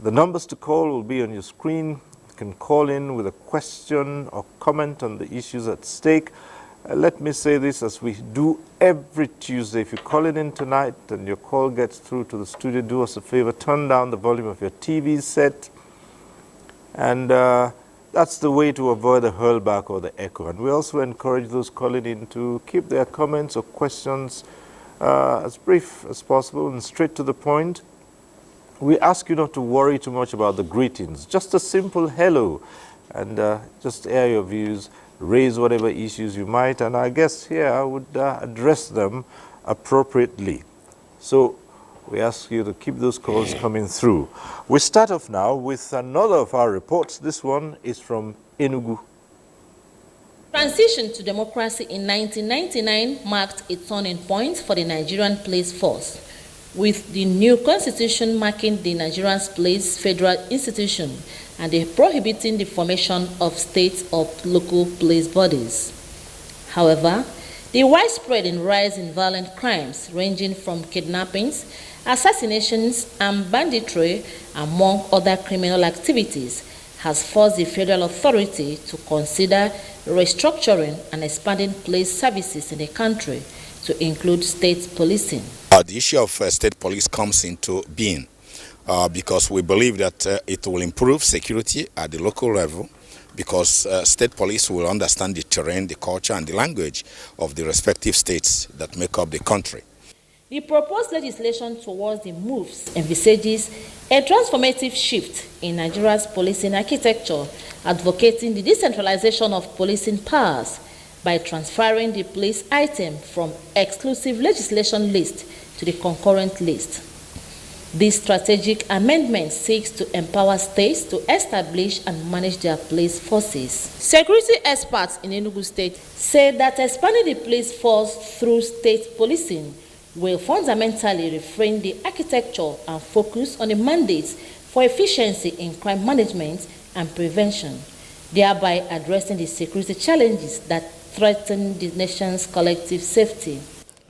The numbers to call will be on your screen. You can call in with a question or comment on the issues at stake. Let me say this as we do every Tuesday. If you're calling in tonight and your call gets through to the studio, do us a favor, turn down the volume of your TV set. And that's the way to avoid the hurlback or the echo. And we also encourage those calling in to keep their comments or questions as brief as possible and straight to the point. We ask you not to worry too much about the greetings. Just a simple hello, and just air your views, raise whatever issues you might, and our guests here would address them appropriately. So we ask you to keep those calls coming through. We start off now with another of our reports. This one is from Enugu. Transition to democracy in 1999 marked a turning point for the Nigerian police force, with the new constitution marking the Nigerian police federal institution and prohibiting the formation of state or local police bodies. However, the widespread and rise in violent crimes ranging from kidnappings, assassinations, and banditry, among other criminal activities, has forced the federal authority to consider restructuring and expanding police services in the country to include state policing. The issue of state police comes into being because we believe that it will improve security at the local level, because state police will understand the terrain, the culture, and the language of the respective states that make up the country. The proposed legislation towards the moves envisages a transformative shift in Nigeria's policing architecture, advocating the decentralization of policing powers by transferring the police item from exclusive legislation list to the concurrent list. This strategic amendment seeks to empower states to establish and manage their police forces. Security experts in Enugu State say that expanding the police force through state policing will fundamentally reframe the architecture and focus on the mandates for efficiency in crime management and prevention, thereby addressing the security challenges that threaten the nation's collective safety.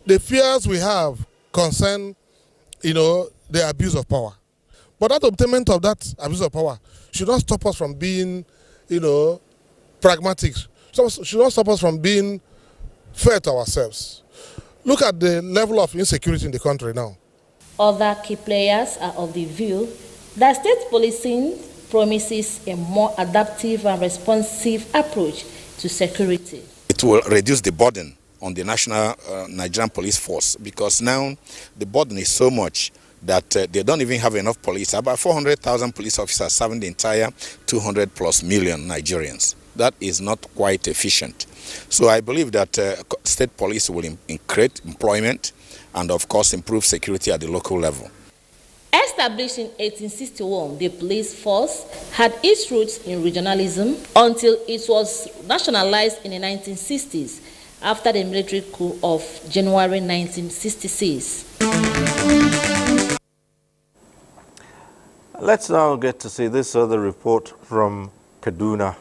The fears we have concern, the abuse of power. But that obtainment of that abuse of power should not stop us from being, pragmatic. Should not stop us from being fair to ourselves. Look at the level of insecurity in the country now. Other key players are of the view that state policing promises a more adaptive and responsive approach to security. It will reduce the burden on the national Nigerian police force, because now the burden is so much that they don't even have enough police. About 400,000 police officers serving the entire 200 plus million Nigerians. That is not quite efficient. So I believe that state police will create employment and of course improve security at the local level. Established in 1861, the police force had its roots in regionalism until it was nationalized in the 1960s after the military coup of January 1966. Let's now get to see this other report from Kaduna.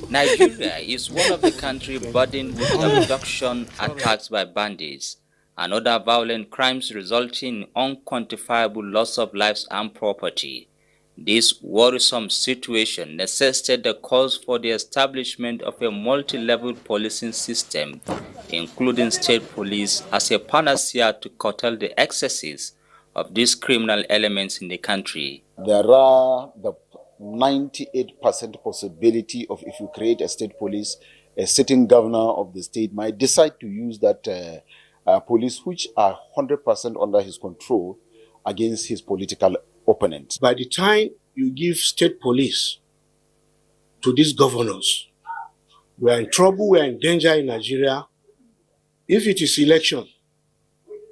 Nigeria is one of the countries burdened with abduction attacks by bandits and other violent crimes resulting in unquantifiable loss of lives and property. This worrisome situation necessitated the calls for the establishment of a multi-level policing system, including state police, as a panacea to curtail the excesses of these criminal elements in the country. There are the 98% possibility of, if you create a state police, a sitting governor of the state might decide to use that police, which are 100% under his control, against his political opponents. By the time you give state police to these governors, we are in trouble, we are in danger in Nigeria. If it is election,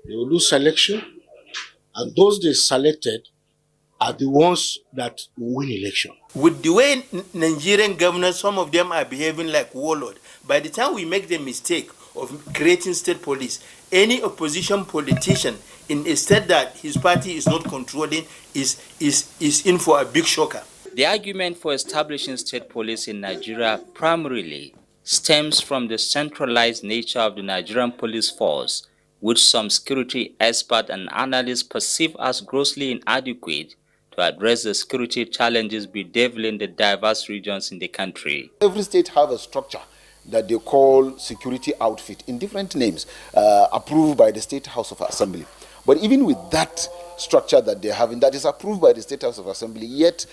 they will lose selection, and those they selected are the ones that will win election. With the way Nigerian governors, some of them are behaving like warlord. By the time we make the mistake of creating state police, any opposition politician in a state that his party is not controlling is in for a big shocker. The argument for establishing state police in Nigeria primarily stems from the centralized nature of the Nigerian police force, which some security experts and analysts perceive as grossly inadequate to address the security challenges bedeviling the diverse regions in the country. Every state have a structure that they call security outfit in different names, approved by the State House of Assembly. But even with that structure that they're having, that is approved by the State House of Assembly, yet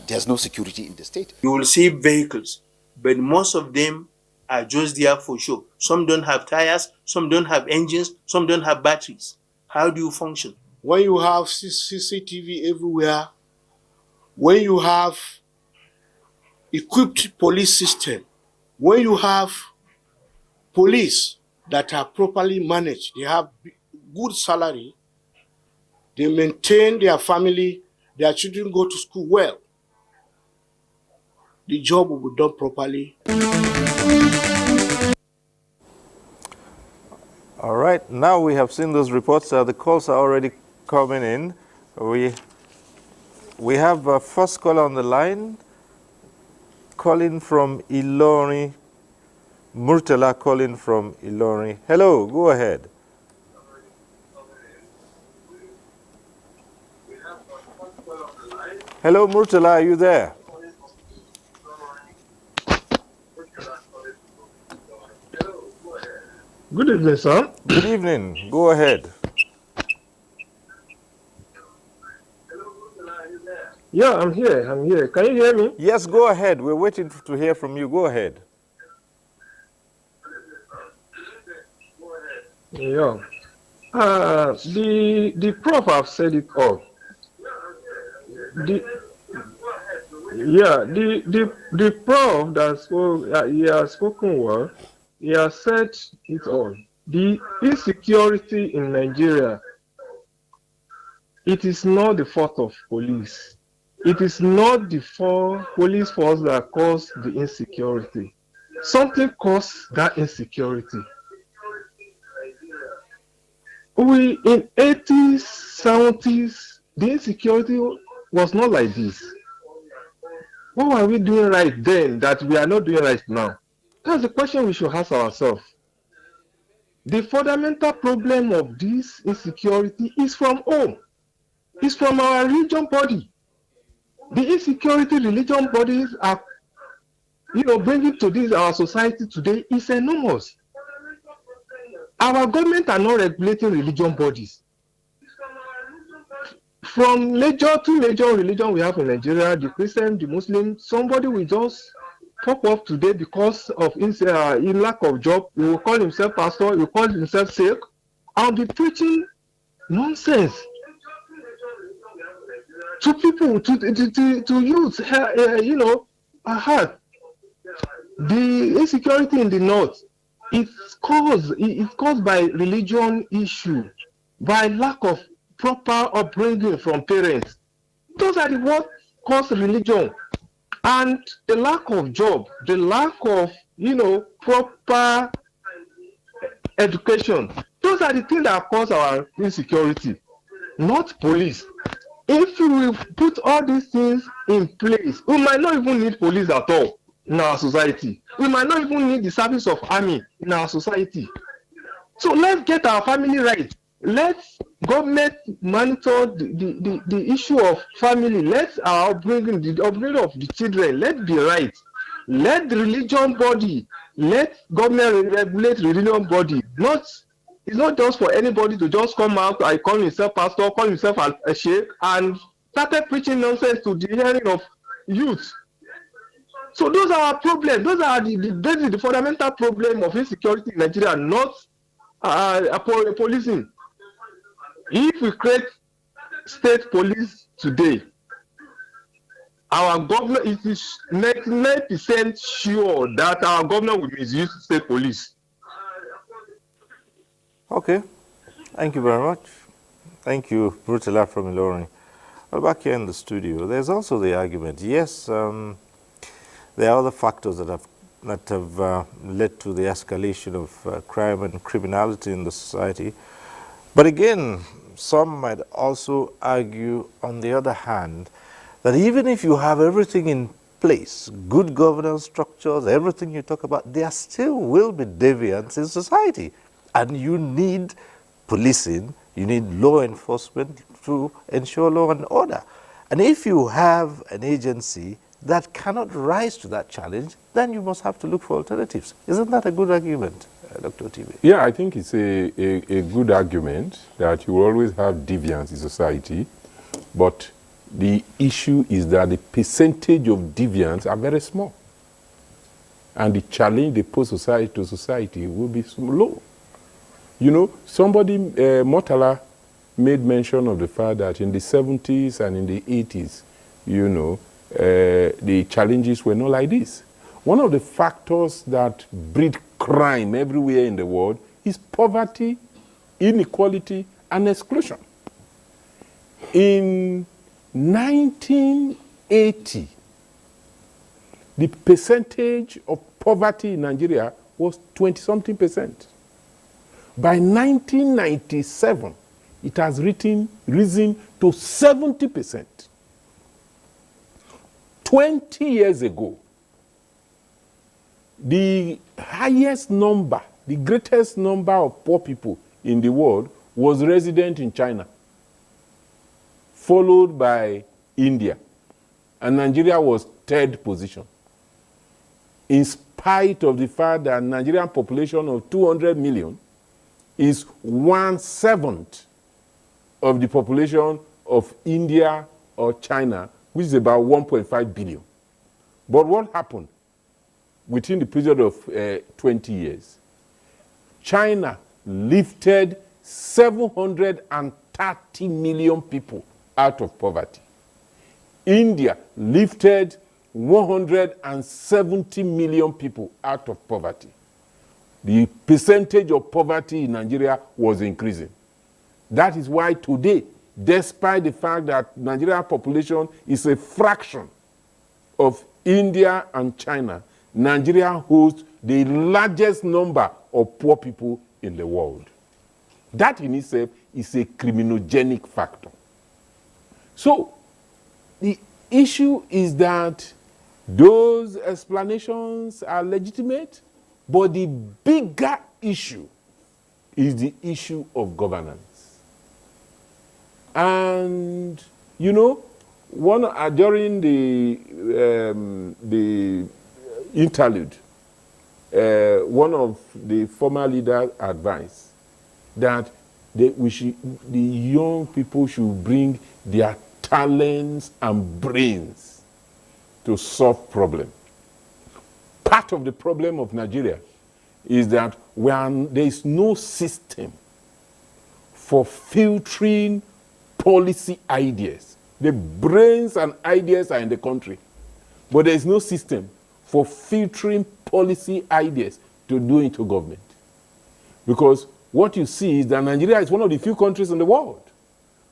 there's no security in the state. You will see vehicles, but most of them are just there for show. Some don't have tires, some don't have engines, some don't have batteries. How do you function? When you have CCTV everywhere, when you have equipped police system, when you have police that are properly managed, they have good salary, they maintain their family, their children go to school well, the job will be done properly. All right, now we have seen those reports. The calls are already coming in. We have a first caller on the line, calling from Ilori. Murtala calling from Ilori. Hello, go ahead. Hello, Murtala, are you there? Good evening, sir. Good evening. Go ahead. Yeah, I'm here. I'm here. Can you hear me? Yes, go ahead. We're waiting to hear from you. Go ahead. Yeah. The prof have said it all. The prof that spoke, he has spoken well. He has said it all. The insecurity in Nigeria it is not the fault of police. It is not the police force that caused the insecurity. Something caused that insecurity. We in 80s, 70s, the insecurity was not like this. What were we doing right then that we are not doing right now? That's the question we should ask ourselves. The fundamental problem of this insecurity is from home. It's from our religion body. The insecurity religion bodies are, bringing to this our society today is enormous. Our government are not regulating religion bodies. From two major religion we have in Nigeria, the Christian, the Muslim, somebody will just pop up today because of lack of job. He will call himself pastor, he will call himself sheikh, and be preaching nonsense to people, to youth, heart. The insecurity in the north it's caused by religion issue, by lack of proper upbringing from parents. Those are the what cause religion, and the lack of job, the lack of proper education. Those are the things that cause our insecurity, not police. If we put all these things in place, we might not even need police at all in our society. We might not even need the service of army in our society. So let's get our family right. Let's government monitor the issue of family. Let's our upbringing, the upbringing of the children. Let's be right. Let the religion body, let government regulate religion body. It's not just for anybody to just come out, I call himself pastor, call himself a sheikh, and started preaching nonsense to the hearing of youth. So those are our problems. Those are the fundamental problem of insecurity in Nigeria, not policing. If we create state police today, our government, it is 99% sure that our government will misuse state police. Okay, thank you very much. Thank you, Brutala from Ilorin. Well, back here in the studio, there's also the argument, yes, there are other factors that have led to the escalation of crime and criminality in the society. But again, some might also argue, on the other hand, that even if you have everything in place, good governance structures, everything you talk about, there still will be deviance in society. And you need policing, you need law enforcement to ensure law and order. And if you have an agency that cannot rise to that challenge, then you must have to look for alternatives. Isn't that a good argument, Dr. Otibe? Yeah, I think it's a good argument that you will always have deviance in society, but the issue is that the percentage of deviance are very small. And the challenge they pose society to society will be low. Somebody, Murtala, made mention of the fact that in the 70s and in the 80s, the challenges were not like this. One of the factors that breed crime everywhere in the world is poverty, inequality, and exclusion. In 1980, the percentage of poverty in Nigeria was 20-something%. By 1997, it has risen to 70%. 20 years ago, the highest number, the greatest number of poor people in the world was resident in China, followed by India, and Nigeria was third position. In spite of the fact that Nigerian population of 200 million is 1/7 of the population of India or China, which is about 1.5 billion. But what happened within the period of 20 years? China lifted 730 million people out of poverty. India lifted 170 million people out of poverty. The percentage of poverty in Nigeria was increasing. That is why today despite the fact that Nigerian population is a fraction of India and China, Nigeria hosts the largest number of poor people in the world. That in itself is a criminogenic factor. So the issue is that those explanations are legitimate, but the bigger issue is the issue of governance. And, you know, during the interlude, one of the former leaders advised that the young people should bring their talents and brains to solve problems. Part of the problem of Nigeria is that there is no system for filtering policy ideas. The brains and ideas are in the country, but there is no system for filtering policy ideas to do into government. Because what you see is that Nigeria is one of the few countries in the world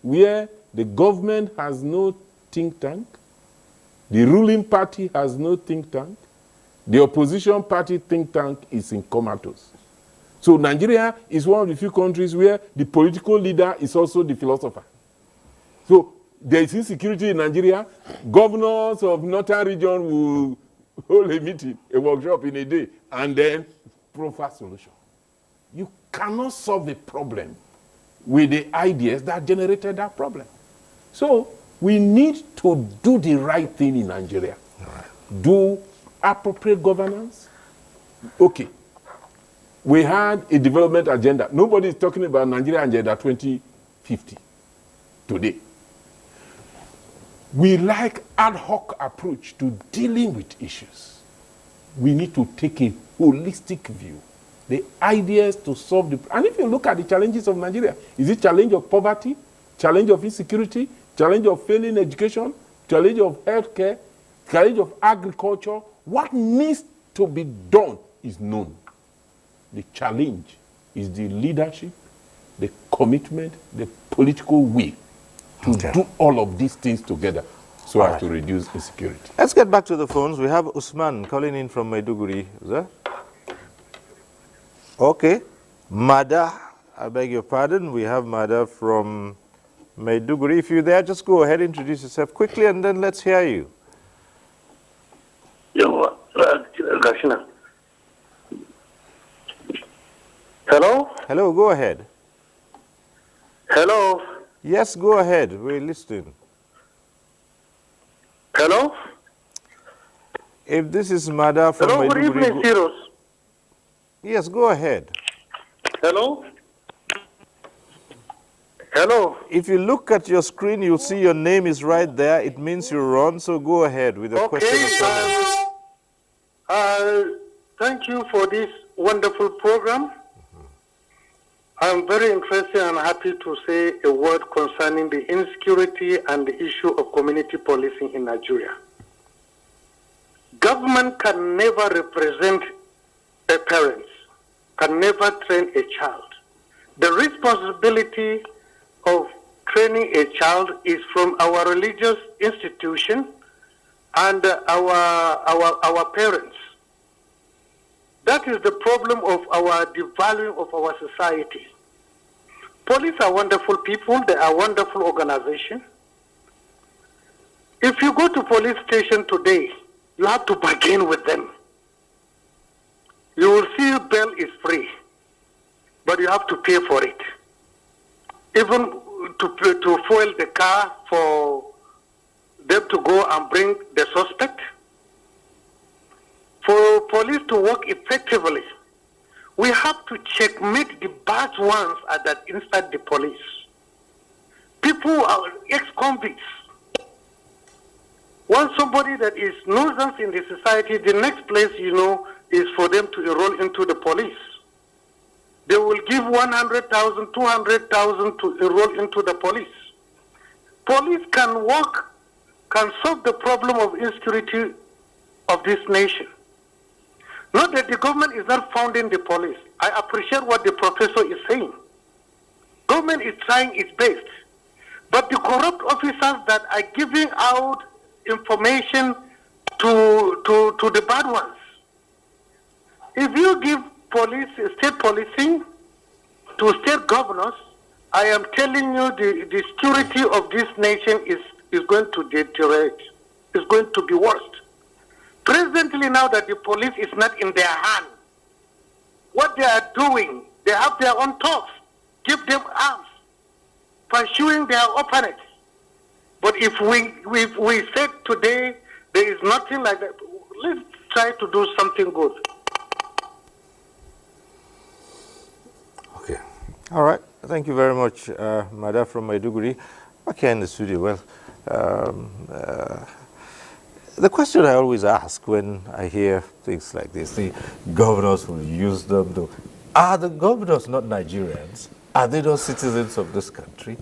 where the government has no think tank, the ruling party has no think tank, the opposition party think tank is in comatose. So Nigeria is one of the few countries where the political leader is also the philosopher. So there is insecurity in Nigeria. Governors of northern region will hold a meeting, a workshop in a day, and then proffer solution. You cannot solve the problem with the ideas that generated that problem. So we need to do the right thing in Nigeria. Do appropriate governance. Okay. We had a development agenda. Nobody is talking about Nigeria Agenda 2050 today. We like ad hoc approach to dealing with issues. We need to take a holistic view. The ideas to solve the... And if you look at the challenges of Nigeria, is it challenge of poverty, challenge of insecurity, challenge of failing education, challenge of healthcare, challenge of agriculture? What needs to be done is known. The challenge is the leadership, the commitment, the political will to do all of these things together so as to reduce insecurity. Let's get back to the phones. We have Usman calling in from Maiduguri. Is that? Okay. Mada, I beg your pardon. We have Mada from Maiduguri. If you're there, just go ahead, introduce yourself quickly, and then let's hear you. Hello? Hello, go ahead. Hello? Yes, go ahead. We're listening. Hello? If this is Mada from Hello, good Maiduguri... evening, Cyrus. Yes, go ahead. Hello? Hello? If you look at your screen, you'll see your name is right there. It means you're on, so go ahead with a question or comment. Thank you for this wonderful program. I'm very interested and happy to say a word concerning the insecurity and the issue of community policing in Nigeria. Government can never represent a parent, can never train a child. The responsibility of training a child is from our religious institution and our parents. That is the problem of our devaluing of our society. Police are wonderful people. They are wonderful organization. If you go to police station today, you have to bargain with them. You will see bail is free, but you have to pay for it. Even to fuel the car for them to go and bring the suspect. For police to work effectively, we have to checkmate the bad ones that inside the police. People are ex-convicts. Once somebody that is nuisance in the society, the next place you know is for them to enroll into the police. They will give 100,000, 200,000 to enroll into the police. Police can work, can solve the problem of insecurity of this nation. Not that the government is not funding the police. I appreciate what the professor is saying. Government is trying its best. but the corrupt officers that are giving out information to the bad ones. If you give state policing to state governors, I am telling you the security of this nation is going to deteriorate. It's going to be worse. Presently now that the police is not in their hand, what they are doing, they have their own talks, give them arms, pursuing their opponents. But if we said today there is nothing like that, let's try to do something good. Okay. All right. Thank you very much, Madam from Maiduguri. Back here in the studio, well, the question I always ask when I hear things like this, the governors will use them to, are the governors not Nigerians? Are they not citizens of this country?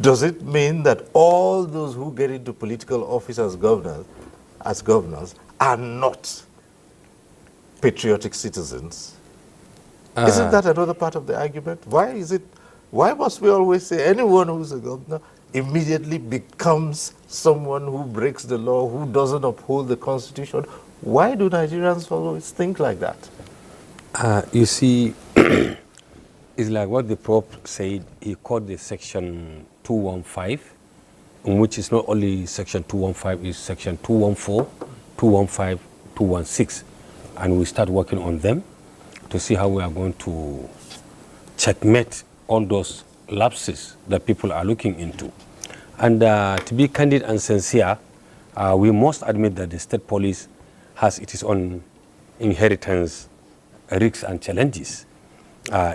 Does it mean that all those who get into political office as governors are not patriotic citizens? Isn't that another part of the argument? Why must we always say anyone who's a governor immediately becomes someone who breaks the law, who doesn't uphold the Constitution? Why do Nigerians always think like that? You see, it's like what the Pope said. He called the section 215, in which is not only section 215, it's section 214, 215, 216. And we start working on them to see how we are going to checkmate all those lapses that people are looking into. And to be candid and sincere, we must admit that the state police has its own inheritance, risks and challenges,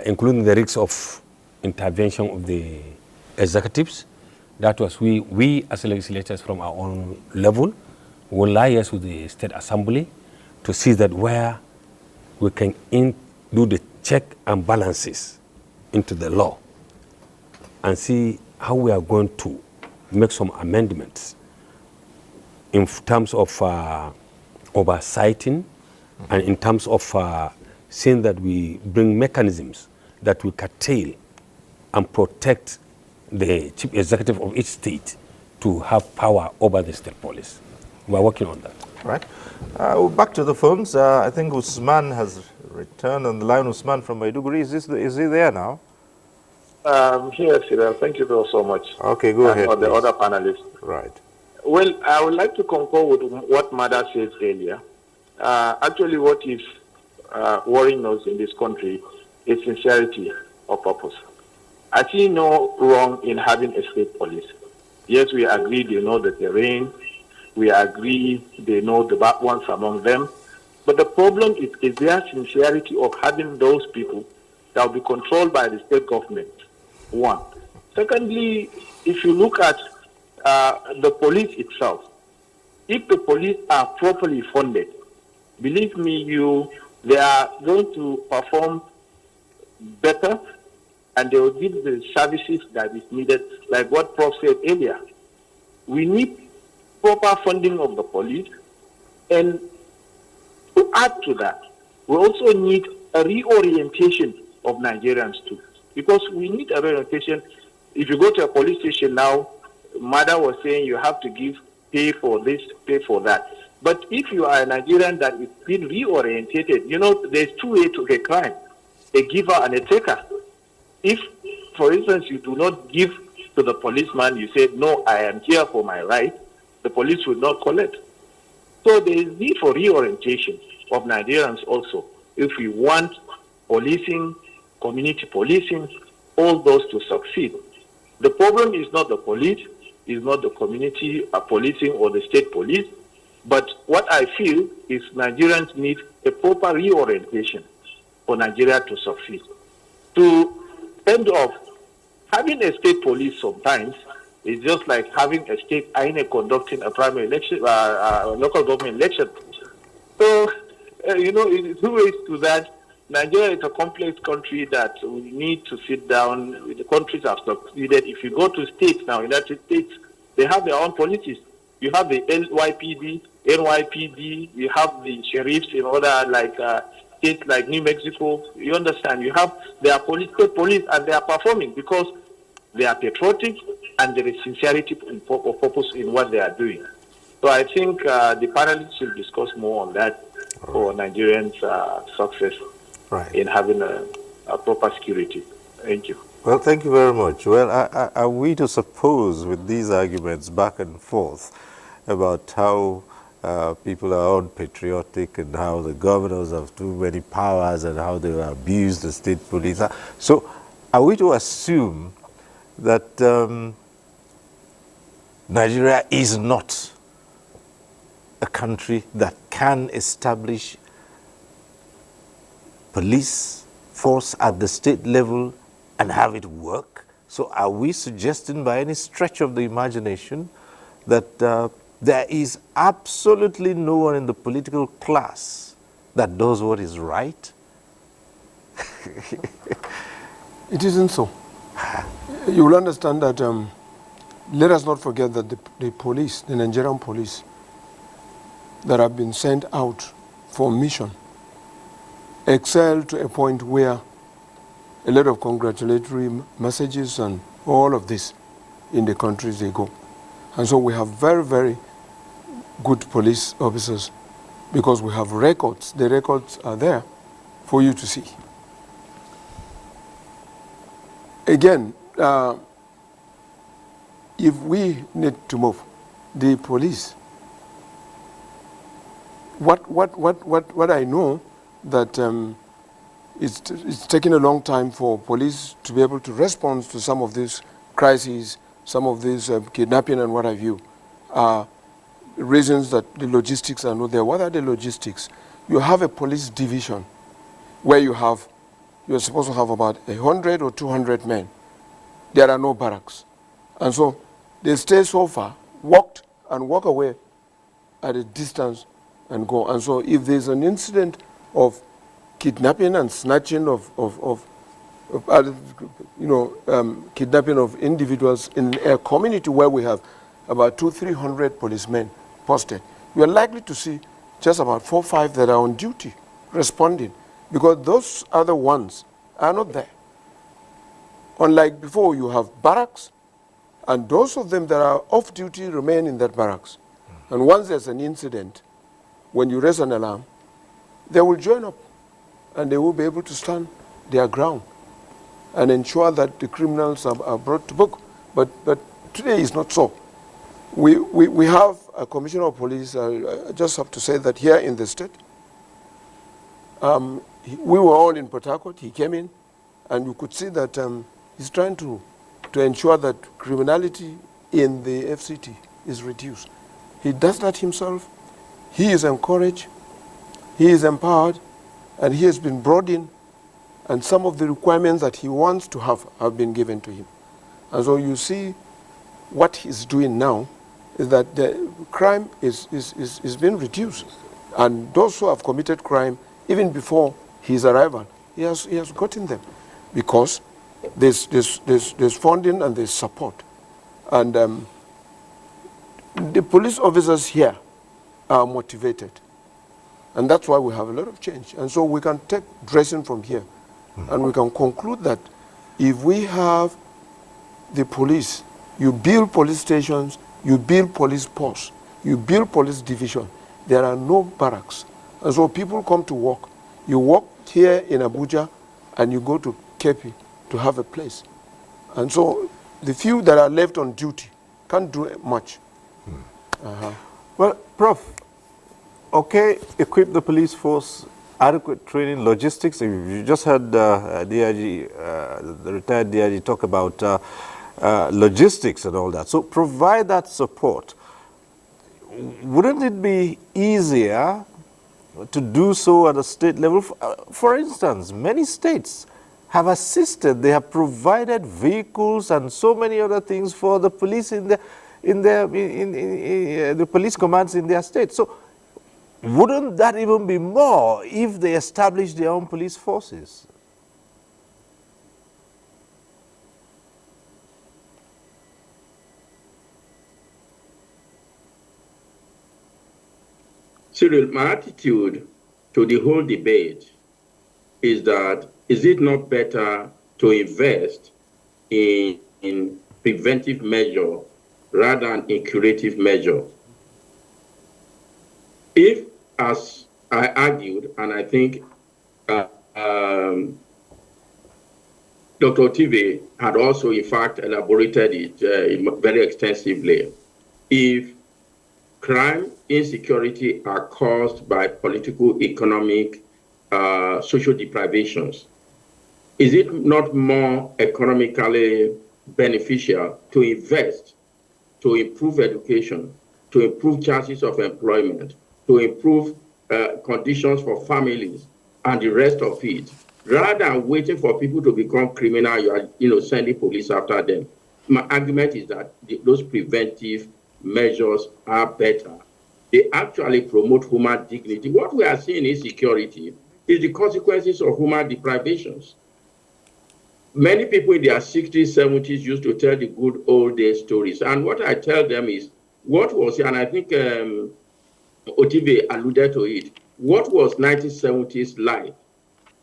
including the risks of intervention of the executives. That was we as legislators from our own level will liaise with the State Assembly to see that where we can do the check and balances into the law and see how we are going to make some amendments in terms of oversighting and in terms of seeing that we bring mechanisms that will curtail and protect the chief executive of each state to have power over the state police. We are working on that. Right. Back to the phones. I think Usman has returned on the line. Usman from Maiduguri. Is he there now? Yes, thank you so much. Okay, go ahead. Or the other panelists. Right. Well, I would like to concur with what Mada said earlier. Actually, what is worrying us in this country is sincerity of purpose. I see no wrong in having a state police. Yes, we agree they know the terrain. We agree they know the bad ones among them. But the problem is their sincerity of having those people that will be controlled by the state government. One. Secondly, if you look at the police itself, if the police are properly funded, believe me, they are going to perform better and they will give the services that is needed, like what Prof said earlier. We need proper funding of the police, and to add to that, we also need a reorientation of Nigerians too, because we need a reorientation. If you go to a police station now, Mother was saying you have to pay for this, pay for that. But if you are a Nigerian that is being reorientated, there's two ways to a crime, a giver and a taker. If, for instance, you do not give to the policeman, you say, no, I am here for my right, the police will not collect. So there is need for reorientation of Nigerians also, if we want policing, community policing, all those to succeed. The problem is not the police, is not the community policing or the state police, but what I feel is Nigerians need a proper reorientation for Nigeria to succeed. To end off, having a state police sometimes is just like having a state INEC conducting a primary election, local government election. So, in two ways to that. Nigeria is a complex country that we need to sit down. The countries have succeeded. If you go to states now, United States, they have their own policies. You have the NYPD, you have the sheriffs in other states like New Mexico. You understand? You have their state police, and they are performing because they are patriotic, and there is sincerity of purpose in what they are doing. So I think the panelists will discuss more on that for Nigerians' success in having a proper security. Thank you. Well, thank you very much. Well, are we to suppose with these arguments back and forth about how people are unpatriotic and how the governors have too many powers and how they abuse the state police? So are we to assume that Nigeria is not a country that can establish police force at the state level and have it work? So are we suggesting by any stretch of the imagination that there is absolutely no one in the political class that does what is right? It isn't so. You will understand that, let us not forget that the police, the Nigerian police, that have been sent out for mission, excel to a point where a lot of congratulatory messages and all of this in the countries they go. And so we have very, very good police officers because we have records. The records are there for you to see. Again, if we need to move, the police, what I know that it's taking a long time for police to be able to respond to some of these crises, some of these kidnapping and what have you. Reasons that the logistics are not there. What are the logistics? You have a police division where you're supposed to have about 100 or 200 men. There are no barracks. And so they stay so far, walk away at a distance and go. And so if there's an incident of kidnapping and snatching kidnapping of individuals in a community where we have about 200-300 policemen posted, we are likely to see just about 4 or 5 that are on duty responding, because those other ones are not there. Unlike before, you have barracks, and those of them that are off duty remain in that barracks. And once there's an incident, when you raise an alarm, they will join up and they will be able to stand their ground and ensure that the criminals are brought to book. But today is not so. We have a commissioner of police. I just have to say that here in the state, we were all in Port Harcourt. He came in, and you could see that he's trying to ensure that criminality in the FCT is reduced. He does that himself. He is encouraged. He is empowered, and he has been brought in, and some of the requirements that he wants to have been given to him. And so you see what he's doing now is that the crime is being reduced. And those who have committed crime, even before his arrival, he has gotten them because there's funding and there's support. And the police officers here are motivated. And that's why we have a lot of change. And so we can take dressing from here. And we can conclude that if we have the police, you build police stations, you build police posts, you build police division, there are no barracks. And so people come to work. You work here in Abuja and you go to Kepi to have a place. And so the few that are left on duty can't do much. Well, Prof, okay, equip the police force, adequate training, logistics. You just heard DIG, the retired DIG, talk about logistics and all that. So provide that support. Wouldn't it be easier to do so at a state level? For instance, many states have assisted, they have provided vehicles and so many other things for the police in the police commands in their state. So wouldn't that even be more if they established their own police forces? Cyril, my attitude to the whole debate is that is it not better to invest in in preventive measure rather than in curative measure. If, as I argued, and I think Dr. Tive had also, in fact, elaborated it very extensively, if crime, insecurity are caused by political, economic, social deprivations, is it not more economically beneficial to invest, to improve education, to improve chances of employment, to improve conditions for families and the rest of it, rather than waiting for people to become criminal, you are sending police after them? My argument is that those preventive measures are better. They actually promote human dignity. What we are seeing in security is the consequences of human deprivations. Many people in their 60s, 70s used to tell the good old days stories. And what I tell them is, what was, and I think Otive alluded to it, what was 1970s like?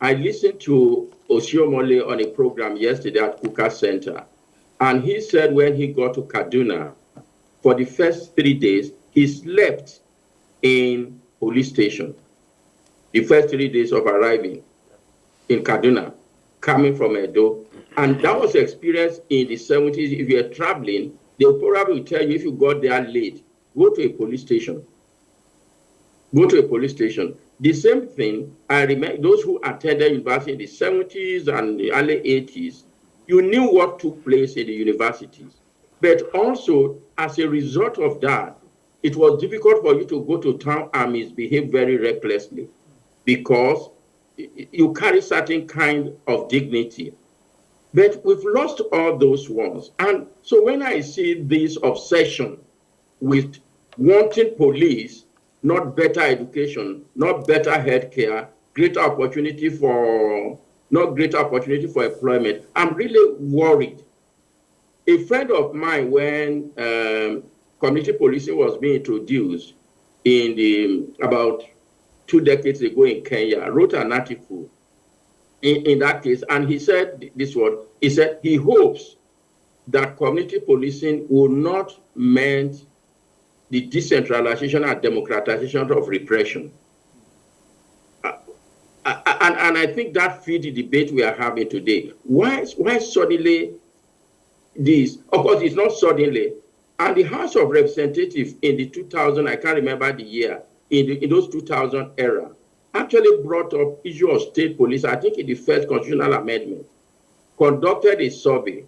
I listened to Oshiomole on a program yesterday at Kuka Center. And he said when he got to Kaduna, for the first 3 days, he slept in police station. The first 3 days of arriving in Kaduna, coming from Edo. And that was the experience in the 70s. If you're traveling, they'll probably tell you if you got there late, go to a police station. Go to a police station. The same thing, I remember those who attended university in the 70s and the early 80s, you knew what took place in the universities. But also, as a result of that, it was difficult for you to go to town and misbehave very recklessly because you carry certain kind of dignity. But we've lost all those ones. And so when I see this obsession with wanting police, not better education, not better healthcare, greater opportunity for employment, I'm really worried. A friend of mine, when community policing was being introduced about 2 decades ago in Kenya, wrote an article in that case, and he said this word, he said he hopes that community policing will not mean the decentralization and democratization of repression. And I think that feeds the debate we are having today. Why suddenly this? Of course, it's not suddenly. And the House of Representatives in the 2000, I can't remember the year, in those 2000 era, actually brought up issue of state police, I think in the first constitutional amendment, conducted a survey,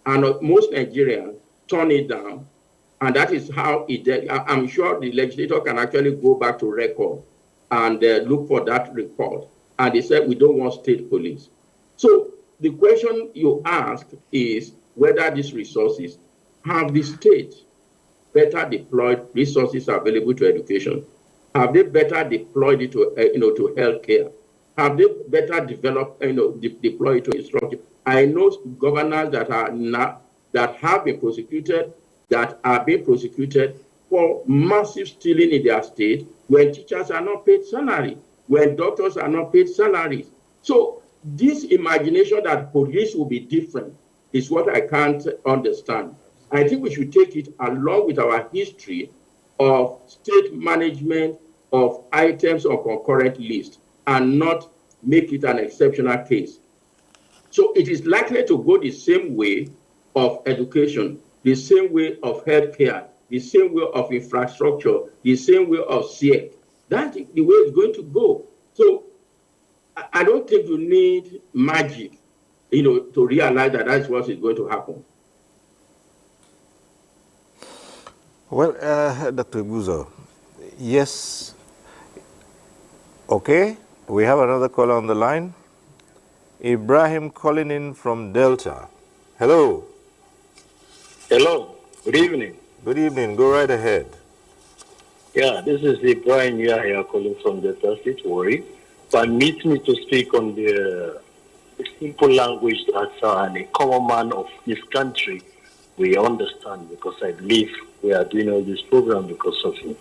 and most Nigerians turned it down, and that is how it did. I'm sure the legislator can actually go back to record and look for that report, and they said, we don't want state police. So the question you ask is whether these resources have the state better deployed resources available to education. Have they better deployed it to to healthcare? Have they better developed deployed it to instruction? I know governors that have been prosecuted, that are being prosecuted for massive stealing in their state, when teachers are not paid salary, when doctors are not paid salaries. So this imagination that police will be different is what I can't understand. I think we should take it along with our history of state management of items on concurrent list and not make it an exceptional case. So it is likely to go the same way of education, the same way of healthcare, the same way of infrastructure, the same way of SIEC. That's the way it's going to go. So I don't think you need magic, to realize that that's what is going to happen. Well, Dr. Guzo, yes. Okay, we have another caller on the line. Ibrahim calling in from Delta. Hello. Hello. Good evening. Good evening. Go right ahead. Yeah, this is Ibrahim Yahya calling from Delta State, Warri. Permit me to speak on the simple language that a common man of this country we understand, because I believe we are doing all this program because of him.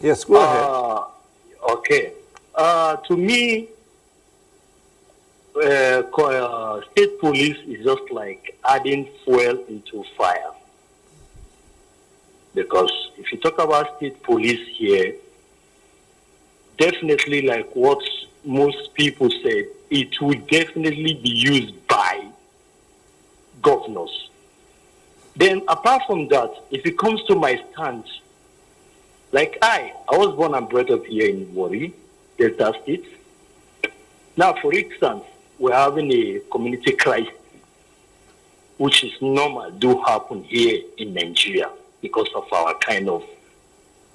Yes, go ahead. Okay. To me, state police is just like adding fuel into fire. Because if you talk about state police here, definitely like what most people said, it will definitely be used by governors. Then apart from that, if it comes to my stance, like I was born and brought up here in Warri, Delta State. Now, for instance, we're having a community crisis, which is normal, do happen here in Nigeria because of our kind of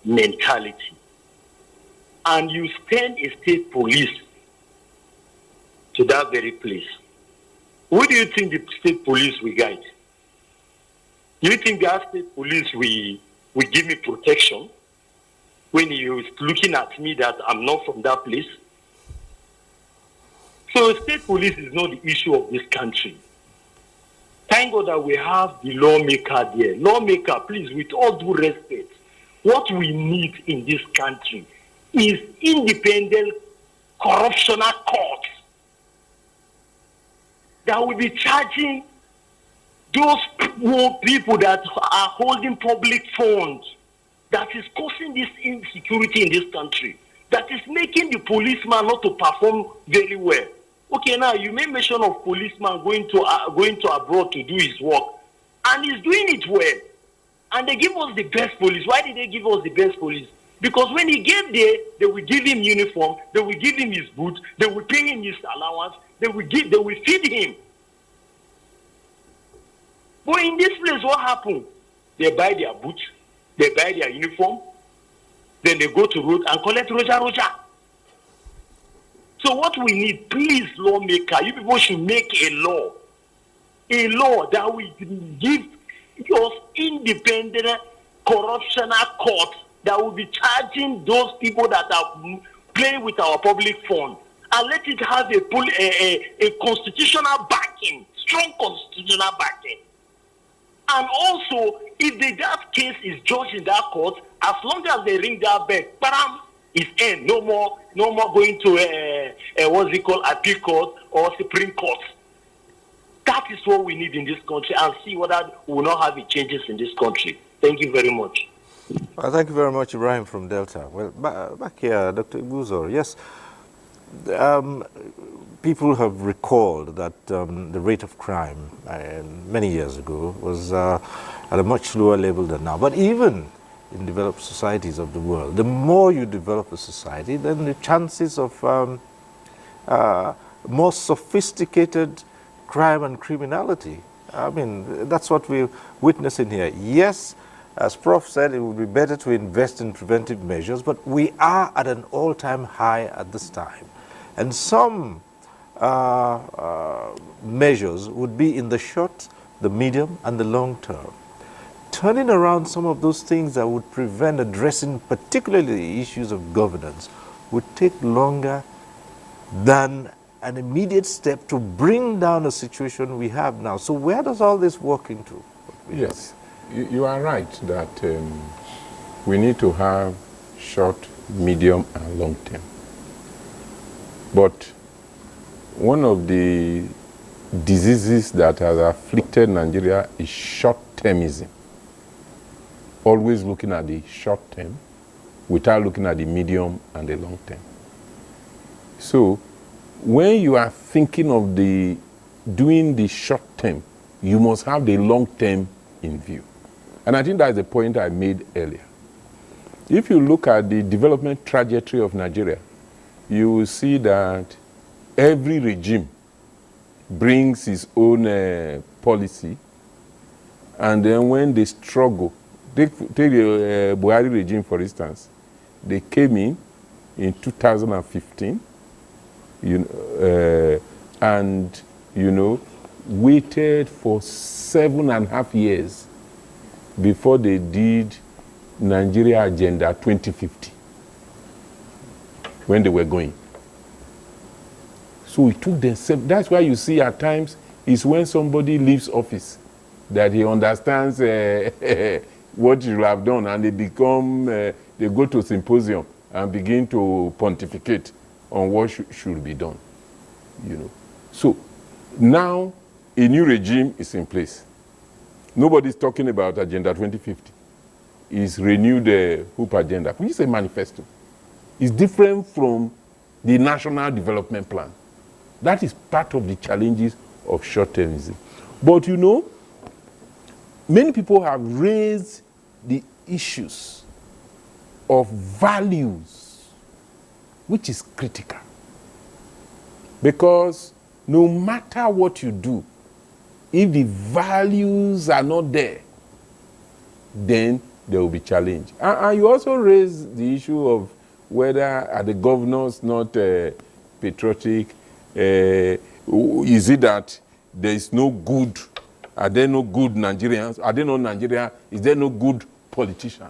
mentality. And you send a state police to that very place. What do you think the state police will guide? Do you think the state police will give me protection when he is looking at me that I'm not from that place? So state police is not the issue of this country. Thank God that we have the lawmaker there. Lawmaker, please, with all due respect, what we need in this country is independent corruptional courts that will be charging those people that are holding public funds, that is causing this insecurity in this country, that is making the policeman not to perform very well. Okay, now you made mention of policeman going to abroad to do his work, and he's doing it well. And they give us the best police. Why did they give us the best police? Because when he get there, they will give him uniform, they will give him his boots, they will pay him his allowance, they will feed him. But in this place, what happened? They buy their boots, they buy their uniform, then they go to road and collect roja. So what we need, please, lawmaker, you people should make a law that will give us independent corruptional courts that will be charging those people that are playing with our public funds, and let it have a constitutional backing, strong constitutional backing. And also, if that case is judged in that court, as long as they ring that bell, bam, it's end. No more going to appeal court or Supreme Court. That is what we need in this country, and see whether we will not have any changes in this country. Thank you very much. Well, thank you very much, Ibrahim from Delta. Well, back here, Dr. Ibuzor, yes, people have recalled that the rate of crime many years ago was at a much lower level than now. But even in developed societies of the world, the more you develop a society, then the chances of more sophisticated crime and criminality, I mean, that's what we're witnessing here. Yes, as Prof said, it would be better to invest in preventive measures, but we are at an all-time high at this time. And some measures would be in the short, the medium, and the long term. Turning around some of those things that would prevent addressing particularly the issues of governance would take longer than an immediate step to bring down a situation we have now. So where does all this work into? Yes, you are right that we need to have short, medium, and long term. But one of the diseases that has afflicted Nigeria is short-termism. Always looking at the short term without looking at the medium and the long term. So when you are thinking of doing the short term, you must have the long term in view. And I think that's the point I made earlier. If you look at the development trajectory of Nigeria, you will see that every regime brings its own policy, and then when they struggle, take the Buhari regime, for instance, they came in 2015, and waited for 7.5 years before they did Nigeria Agenda 2050 when they were going. So it took them. That's why you see at times is when somebody leaves office that he understands what you have done, and they become they go to symposium and begin to pontificate on what should be done. So now a new regime is in place. Nobody's talking about Agenda 2050. It's renewed the HOOP agenda, which is a manifesto. It's different from the National Development Plan. That is part of the challenges of short-termism. But you know, many people have raised the issues of values, which is critical. Because no matter what you do, if the values are not there, then there will be challenge. And you also raise the issue of whether are the governors not patriotic? Is it that there is no good? Are there no good Nigerians? Are there no Nigerians? Is there no good politician?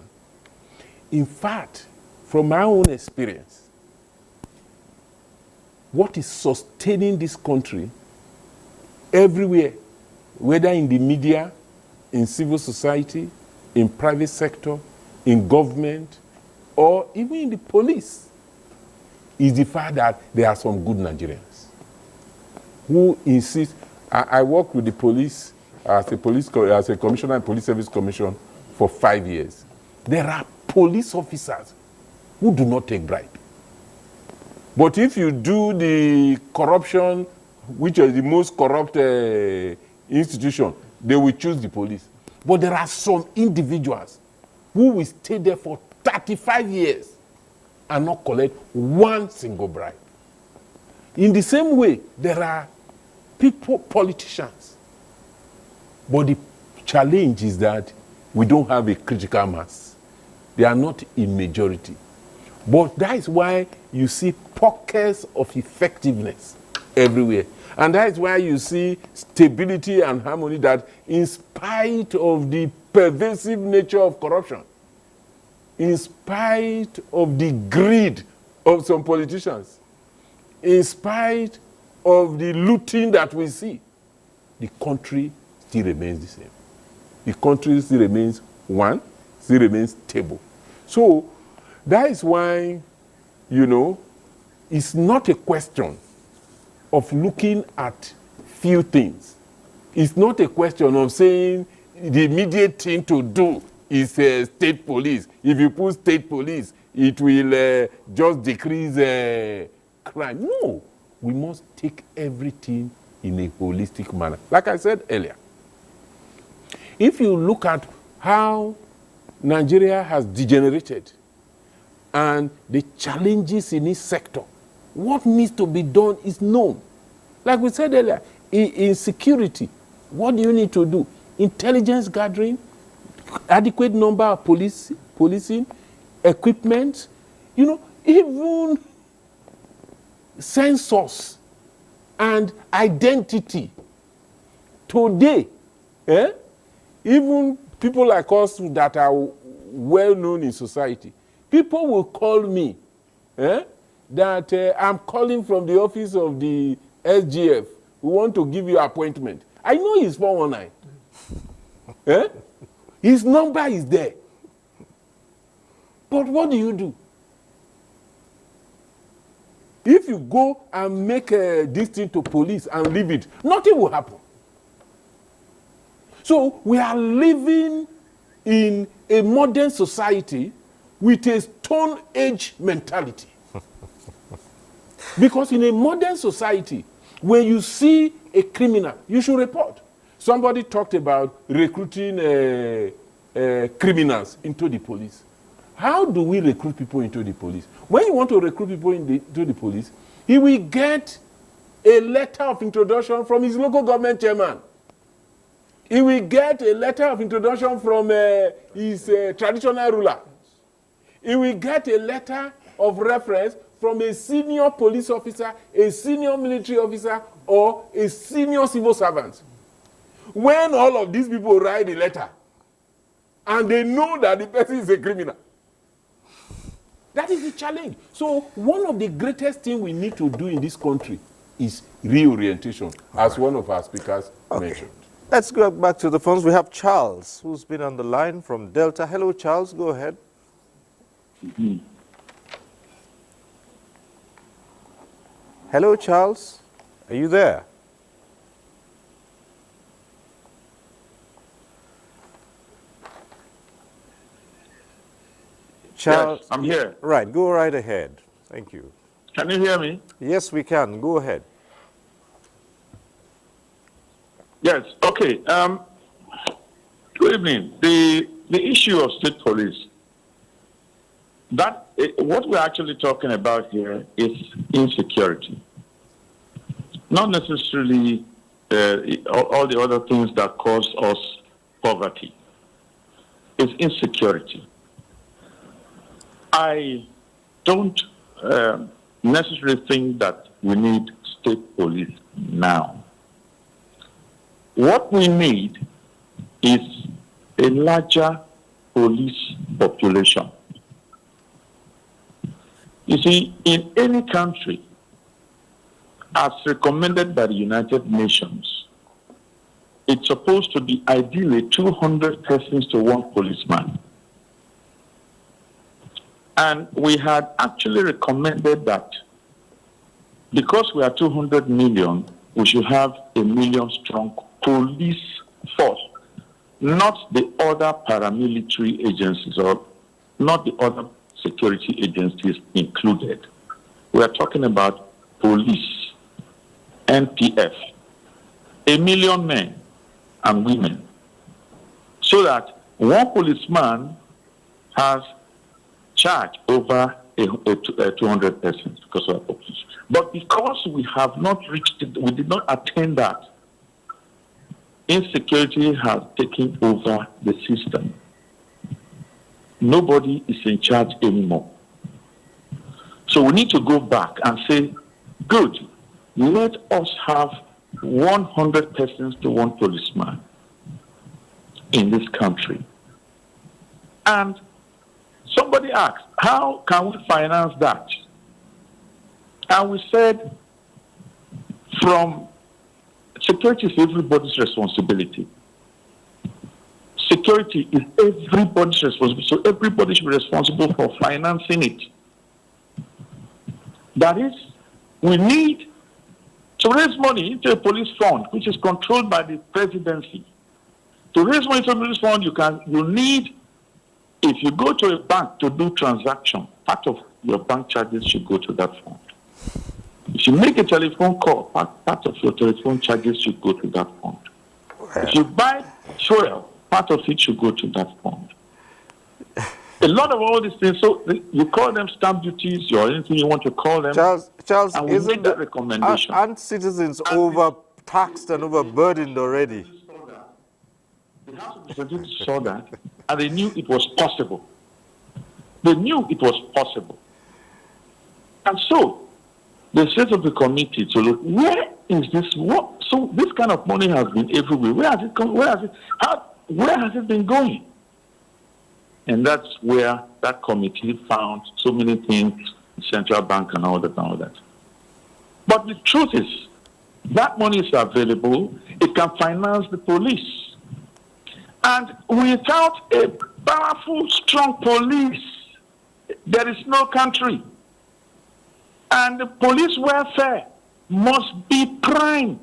In fact, from my own experience, what is sustaining this country everywhere, whether in the media, in civil society, in private sector, in government, or even in the police, is the fact that there are some good Nigerians who insist. I work with the police as a commissioner in Police Service Commission for 5 years. There are police officers who do not take bribe. But if you do the corruption, which is the most corrupt institution, they will choose the police. But there are some individuals who will stay there for 35 years and not collect one single bribe. In the same way, there are politicians. But the challenge is that we don't have a critical mass. They are not in majority. But that is why you see pockets of effectiveness everywhere. And that is why you see stability and harmony, that in spite of the pervasive nature of corruption, in spite of the greed of some politicians, in spite of the looting that we see, the country still remains the same. The country still remains one, still remains stable. So that is why, you know, it's not a question of looking at few things. It's not a question of saying the immediate thing to do is state police. If you put state police, it will just decrease crime. No, we must take everything in a holistic manner. Like I said earlier, if you look at how Nigeria has degenerated and the challenges in each sector, what needs to be done is known. Like we said earlier, in security, what do you need to do? Intelligence gathering, adequate number of policing, equipment, you know, even census and identity. Today, even people like us that are well known in society, people will call me that I'm calling from the office of the SGF. We want to give you an appointment. I know he's 419. His number is there. But what do? If you go and make this thing to police and leave it, nothing will happen. So we are living in a modern society with a Stone Age mentality. Because in a modern society, when you see a criminal, you should report. Somebody talked about recruiting criminals into the police. How do we recruit people into the police? When you want to recruit people into the police, he will get a letter of introduction from his local government chairman. He will get a letter of introduction from his traditional ruler. He will get a letter of reference from a senior police officer, a senior military officer, or a senior civil servant. When all of these people write a letter, and they know that the person is a criminal, that is the challenge. So one of the greatest things we need to do in this country is reorientation, as one of our speakers mentioned. Let's go back to the phones. We have Charles, who's been on the line from Delta. Hello, Charles. Go ahead. Hello, Charles. Are you there? Charles, yes, I'm here. Right, go right ahead. Thank you. Can you hear me? Yes, we can. Go ahead. Yes, okay. Good evening. The issue of state police, what we're actually talking about here is insecurity. Not necessarily all the other things that cause us poverty. It's insecurity. I don't necessarily think that we need state police now. What we need is a larger police population. You see, in any country, as recommended by the United Nations, it's supposed to be ideally 200 persons to one policeman. And we had actually recommended that because we are 200 million, we should have 1 million strong police force, not the other paramilitary agencies or not the other security agencies included. We are talking about police, NPF, 1 million men and women, so that one policeman has charge over 200 persons because of our population. But because we have not reached it, we did not attain that, insecurity has taken over the system. Nobody is in charge anymore. So we need to go back and say, good, let us have 100 persons to one policeman in this country. And somebody asked, how can we finance that? And we said, from security is everybody's responsibility. Security is everybody's responsibility. So everybody should be responsible for financing it. That is, we need to raise money into a police fund, which is controlled by the presidency. To raise money into a police fund, you need, if you go to a bank to do transaction, part of your bank charges should go to that fund. If you make a telephone call, part of your telephone charges should go to that fund. If you buy fuel, part of it should go to that fund. A lot of all these things, so you call them stamp duties or anything you want to call them. Charles, and we made that recommendation. Aren't citizens overtaxed and overburdened already? The House of Representatives saw that, and they knew it was possible. They knew it was possible. And so, they set up a committee to look, where is this? What? So this kind of money has been everywhere. Where has it come? Where has it been going? And that's where that committee found so many things, central bank and all that. But the truth is, that money is available. It can finance the police. And without a powerful, strong police, there is no country. And the police welfare must be prime.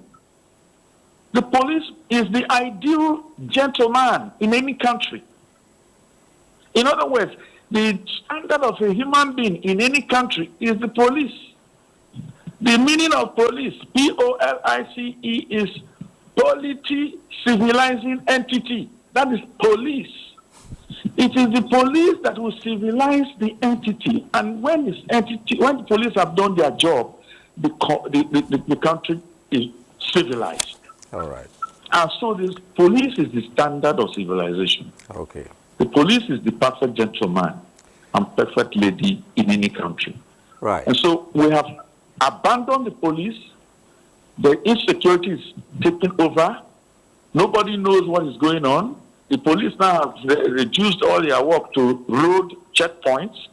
The police is the ideal gentleman in any country. In other words, the standard of a human being in any country is the police. The meaning of police, P-O-L-I-C-E, is polity civilizing entity. That is police. It is the police that will civilize the entity. And when the police have done their job, the country is civilized. All right. And so the police is the standard of civilization. Okay. The police is the perfect gentleman and perfect lady in any country. Right. And so we have abandoned the police. The insecurity is taking over. Nobody knows what is going on. The police now have reduced all their work to road checkpoints.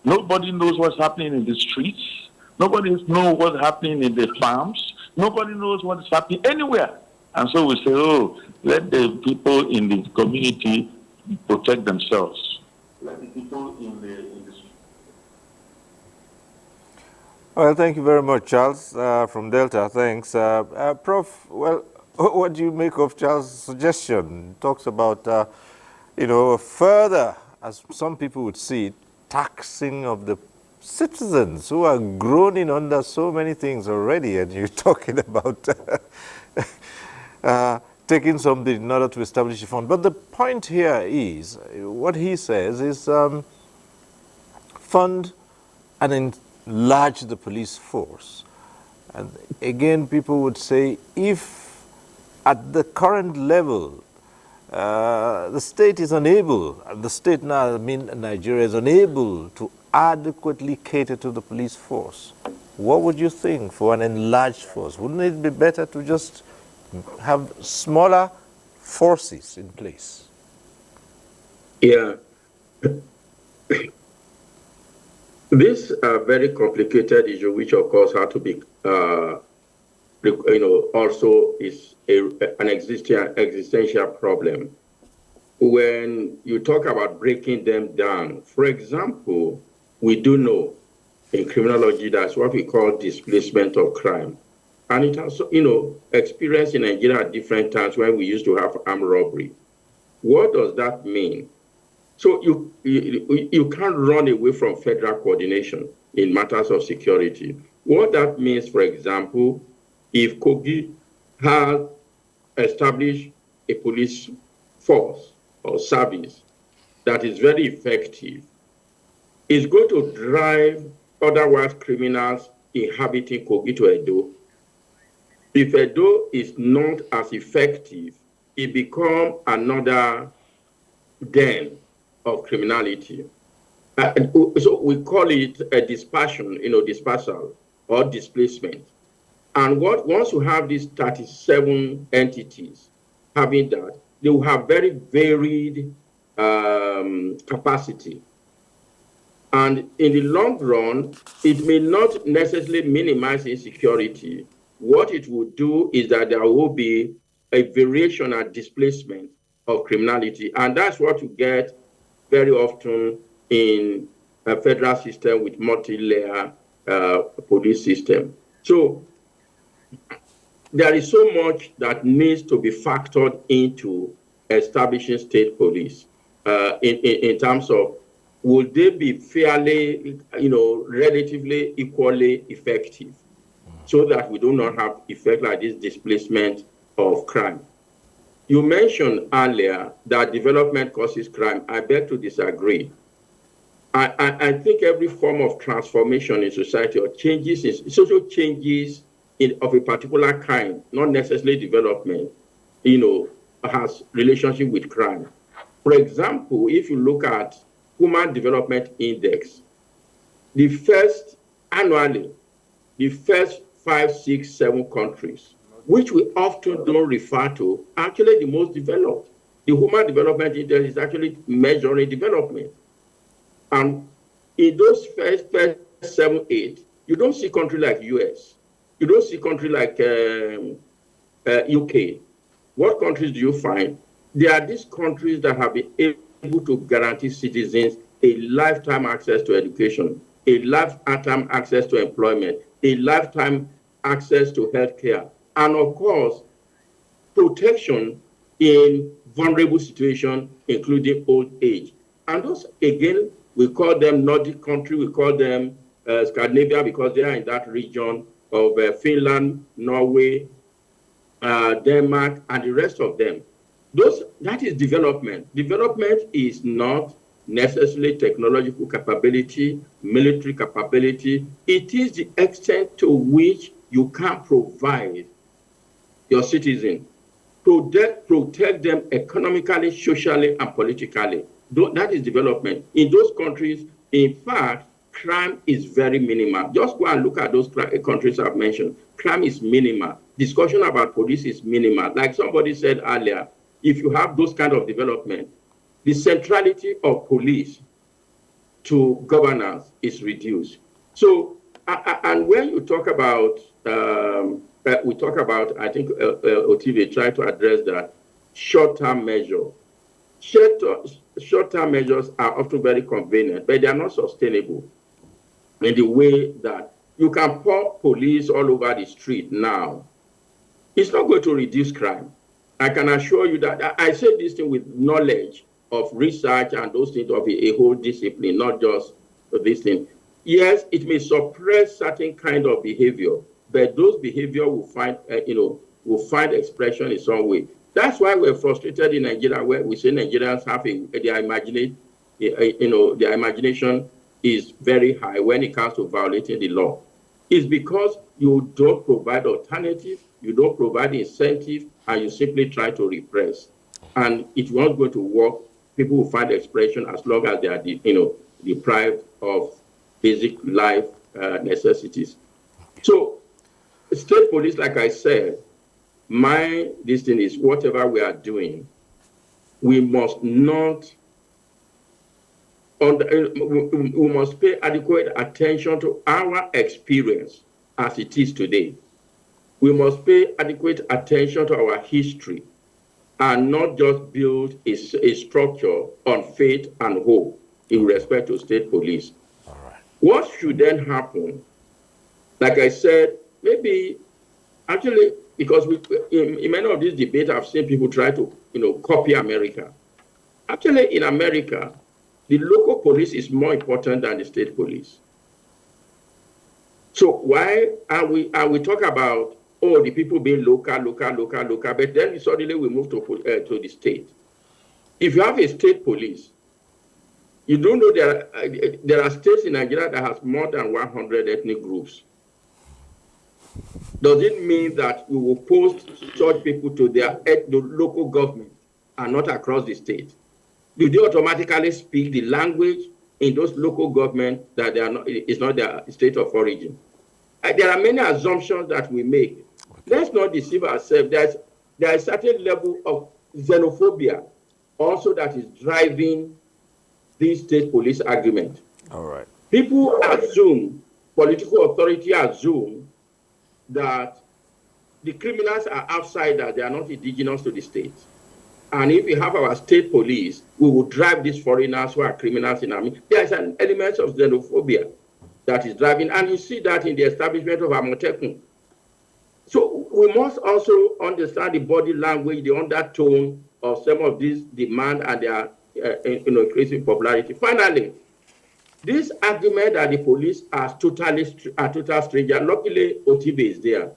Nobody knows what's happening in the streets. Nobody knows what's happening in the farms. Nobody knows what is happening anywhere. And so we say, oh, let the people in the community protect themselves. Let the people in the street. Well, thank you very much, Charles, from Delta. Thanks. Prof, well, what do you make of Charles' suggestion? It talks about, further, as some people would see it, taxing of the citizens who are groaning under so many things already, and you're talking about taking something in order to establish a fund. But the point here is, what he says is fund and enlarge the police force. And again, people would say, if at the current level, the state is unable, and the state now, I mean Nigeria, is unable to adequately cater to the police force, what would you think for an enlarged force? Wouldn't it be better to just have smaller forces in place? Yeah. This very complicated issue, which of course had to be, also is an existential problem. When you talk about breaking them down, for example, we do know in criminology that's what we call displacement of crime. And it has, experienced in Nigeria at different times when we used to have armed robbery. What does that mean? So you can't run away from federal coordination in matters of security. What that means, for example, if Kogi has established a police force or service that is very effective, it's going to drive otherwise criminals inhabiting Kogi to Edo. If Edo is not as effective, it becomes another den of criminality. So we call it a dispersion, dispersal or displacement. And once you have these 37 entities having that, they will have very varied capacity. And in the long run, it may not necessarily minimize insecurity. What it will do is that there will be a variation and displacement of criminality. And that's what you get very often in a federal system with multi-layer police system. So there is so much that needs to be factored into establishing state police in terms of, would they be fairly, relatively equally effective, so that we do not have effect like this displacement of crime. You mentioned earlier that development causes crime. I beg to disagree. I think every form of transformation in society or social changes of a particular kind, not necessarily development, has relationship with crime. For example, if you look at Human Development Index, annually, the first 5, 6, 7 countries, which we often don't refer to, actually the most developed. The Human Development Index is actually measuring development. And in those first 7, 8, you don't see countries like US. You don't see countries like UK. What countries do you find? They are these countries that have been able to guarantee citizens a lifetime access to education, a lifetime access to employment, a lifetime access to healthcare, and of course, protection in vulnerable situations, including old age. And those, again, we call them Nordic countries, we call them Scandinavia because they are in that region of Finland, Norway, Denmark, and the rest of them. That is development. Development is not necessarily technological capability, military capability. It is the extent to which you can provide your citizens, protect them economically, socially, and politically. That is development. In those countries, in fact, crime is very minimal. Just go and look at those countries I've mentioned. Crime is minimal. Discussion about police is minimal. Like somebody said earlier, if you have those kind of development, the centrality of police to governance is reduced. So, and when you talk about, I think Otive tried to address that, short-term measure. Short-term measures are often very convenient, but they are not sustainable in the way that you can pour police all over the street now. It's not going to reduce crime. I can assure you that I say this thing with knowledge of research and those things of a whole discipline, not just this thing. Yes, it may suppress certain kind of behavior, but those behavior will find, will find expression in some way. That's why we're frustrated in Nigeria, where we say Nigerians have their imagination is very high when it comes to violating the law. It's because you don't provide alternative, you don't provide incentive, and you simply try to repress. And it's not going to work. People will find expression as long as they are, deprived of basic life necessities. So, state police, like I said, this thing is whatever we are doing, we must not. We must pay adequate attention to our experience as it is today. We must pay adequate attention to our history and not just build a structure on faith and hope in respect to state police. All right. What should then happen? Like I said, maybe actually, because in many of these debates, I've seen people try to copy America. Actually, in America, the local police is more important than the state police. So why are we talk about the people being local, but then suddenly we move to the state. If you have a state police, you don't know there are states in Nigeria that has more than 100 ethnic groups. Does it mean that you will post such people to the local government and not across the state? Do they automatically speak the language in those local governments that they are not? It's not their state of origin. There are many assumptions that we make. Let's not deceive ourselves. There is a certain level of xenophobia also that is driving this state police argument. All right. People assume, political authority assume that the criminals are outsiders, they are not indigenous to the state. And if we have our state police, we will drive these foreigners who are criminals in our midst. There is an element of xenophobia that is driving, and you see that in the establishment of Amotekun. So we must also understand the body language, the undertone of some of these demand and their increasing popularity. Finally, this argument that the police are total stranger, luckily Otibe is there.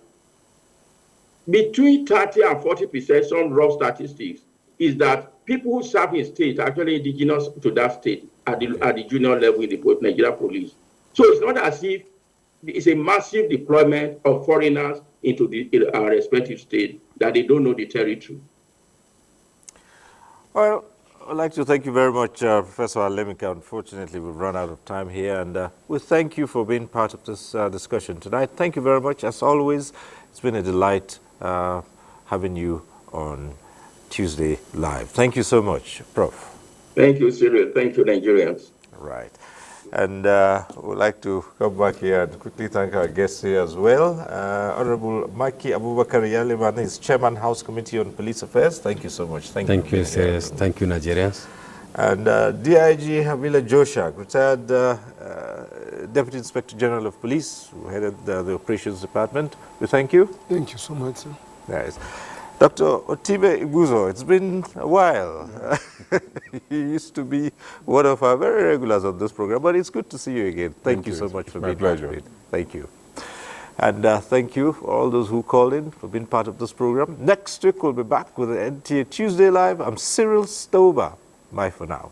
Between 30 and 40%, some rough statistics, is that people who serve in state are actually indigenous to that state at the junior level in the Nigeria police. So it's not as if it's a massive deployment of foreigners into our respective state that they don't know the territory. Well, I'd like to thank you very much, Professor Alemika. Unfortunately, we've run out of time here, and we thank you for being part of this discussion tonight. Thank you very much. As always, it's been a delight having you on Tuesday Live. Thank you so much, Prof. Thank you, Cyril. Thank you, Nigerians. Right. And we'd like to come back here and quickly thank our guests here as well. Honorable Maki Abubakar Yaliman is Chairman, House Committee on Police Affairs. Thank you so much. Thank you, sir. Thank you, Nigerians. And DIG Hamila Joshak, retired Deputy Inspector General of Police, who headed the Operations Department. We thank you. Thank you so much, sir. Nice. Dr. Otibe Iguzo, it's been a while. You used to be one of our very regulars on this program, but it's good to see you again. Thank you so much for being part of it. Thank you. And thank you for all those who called in for being part of this program. Next week, we'll be back with the NTA Tuesday Live. I'm Cyril Stover. Bye for now.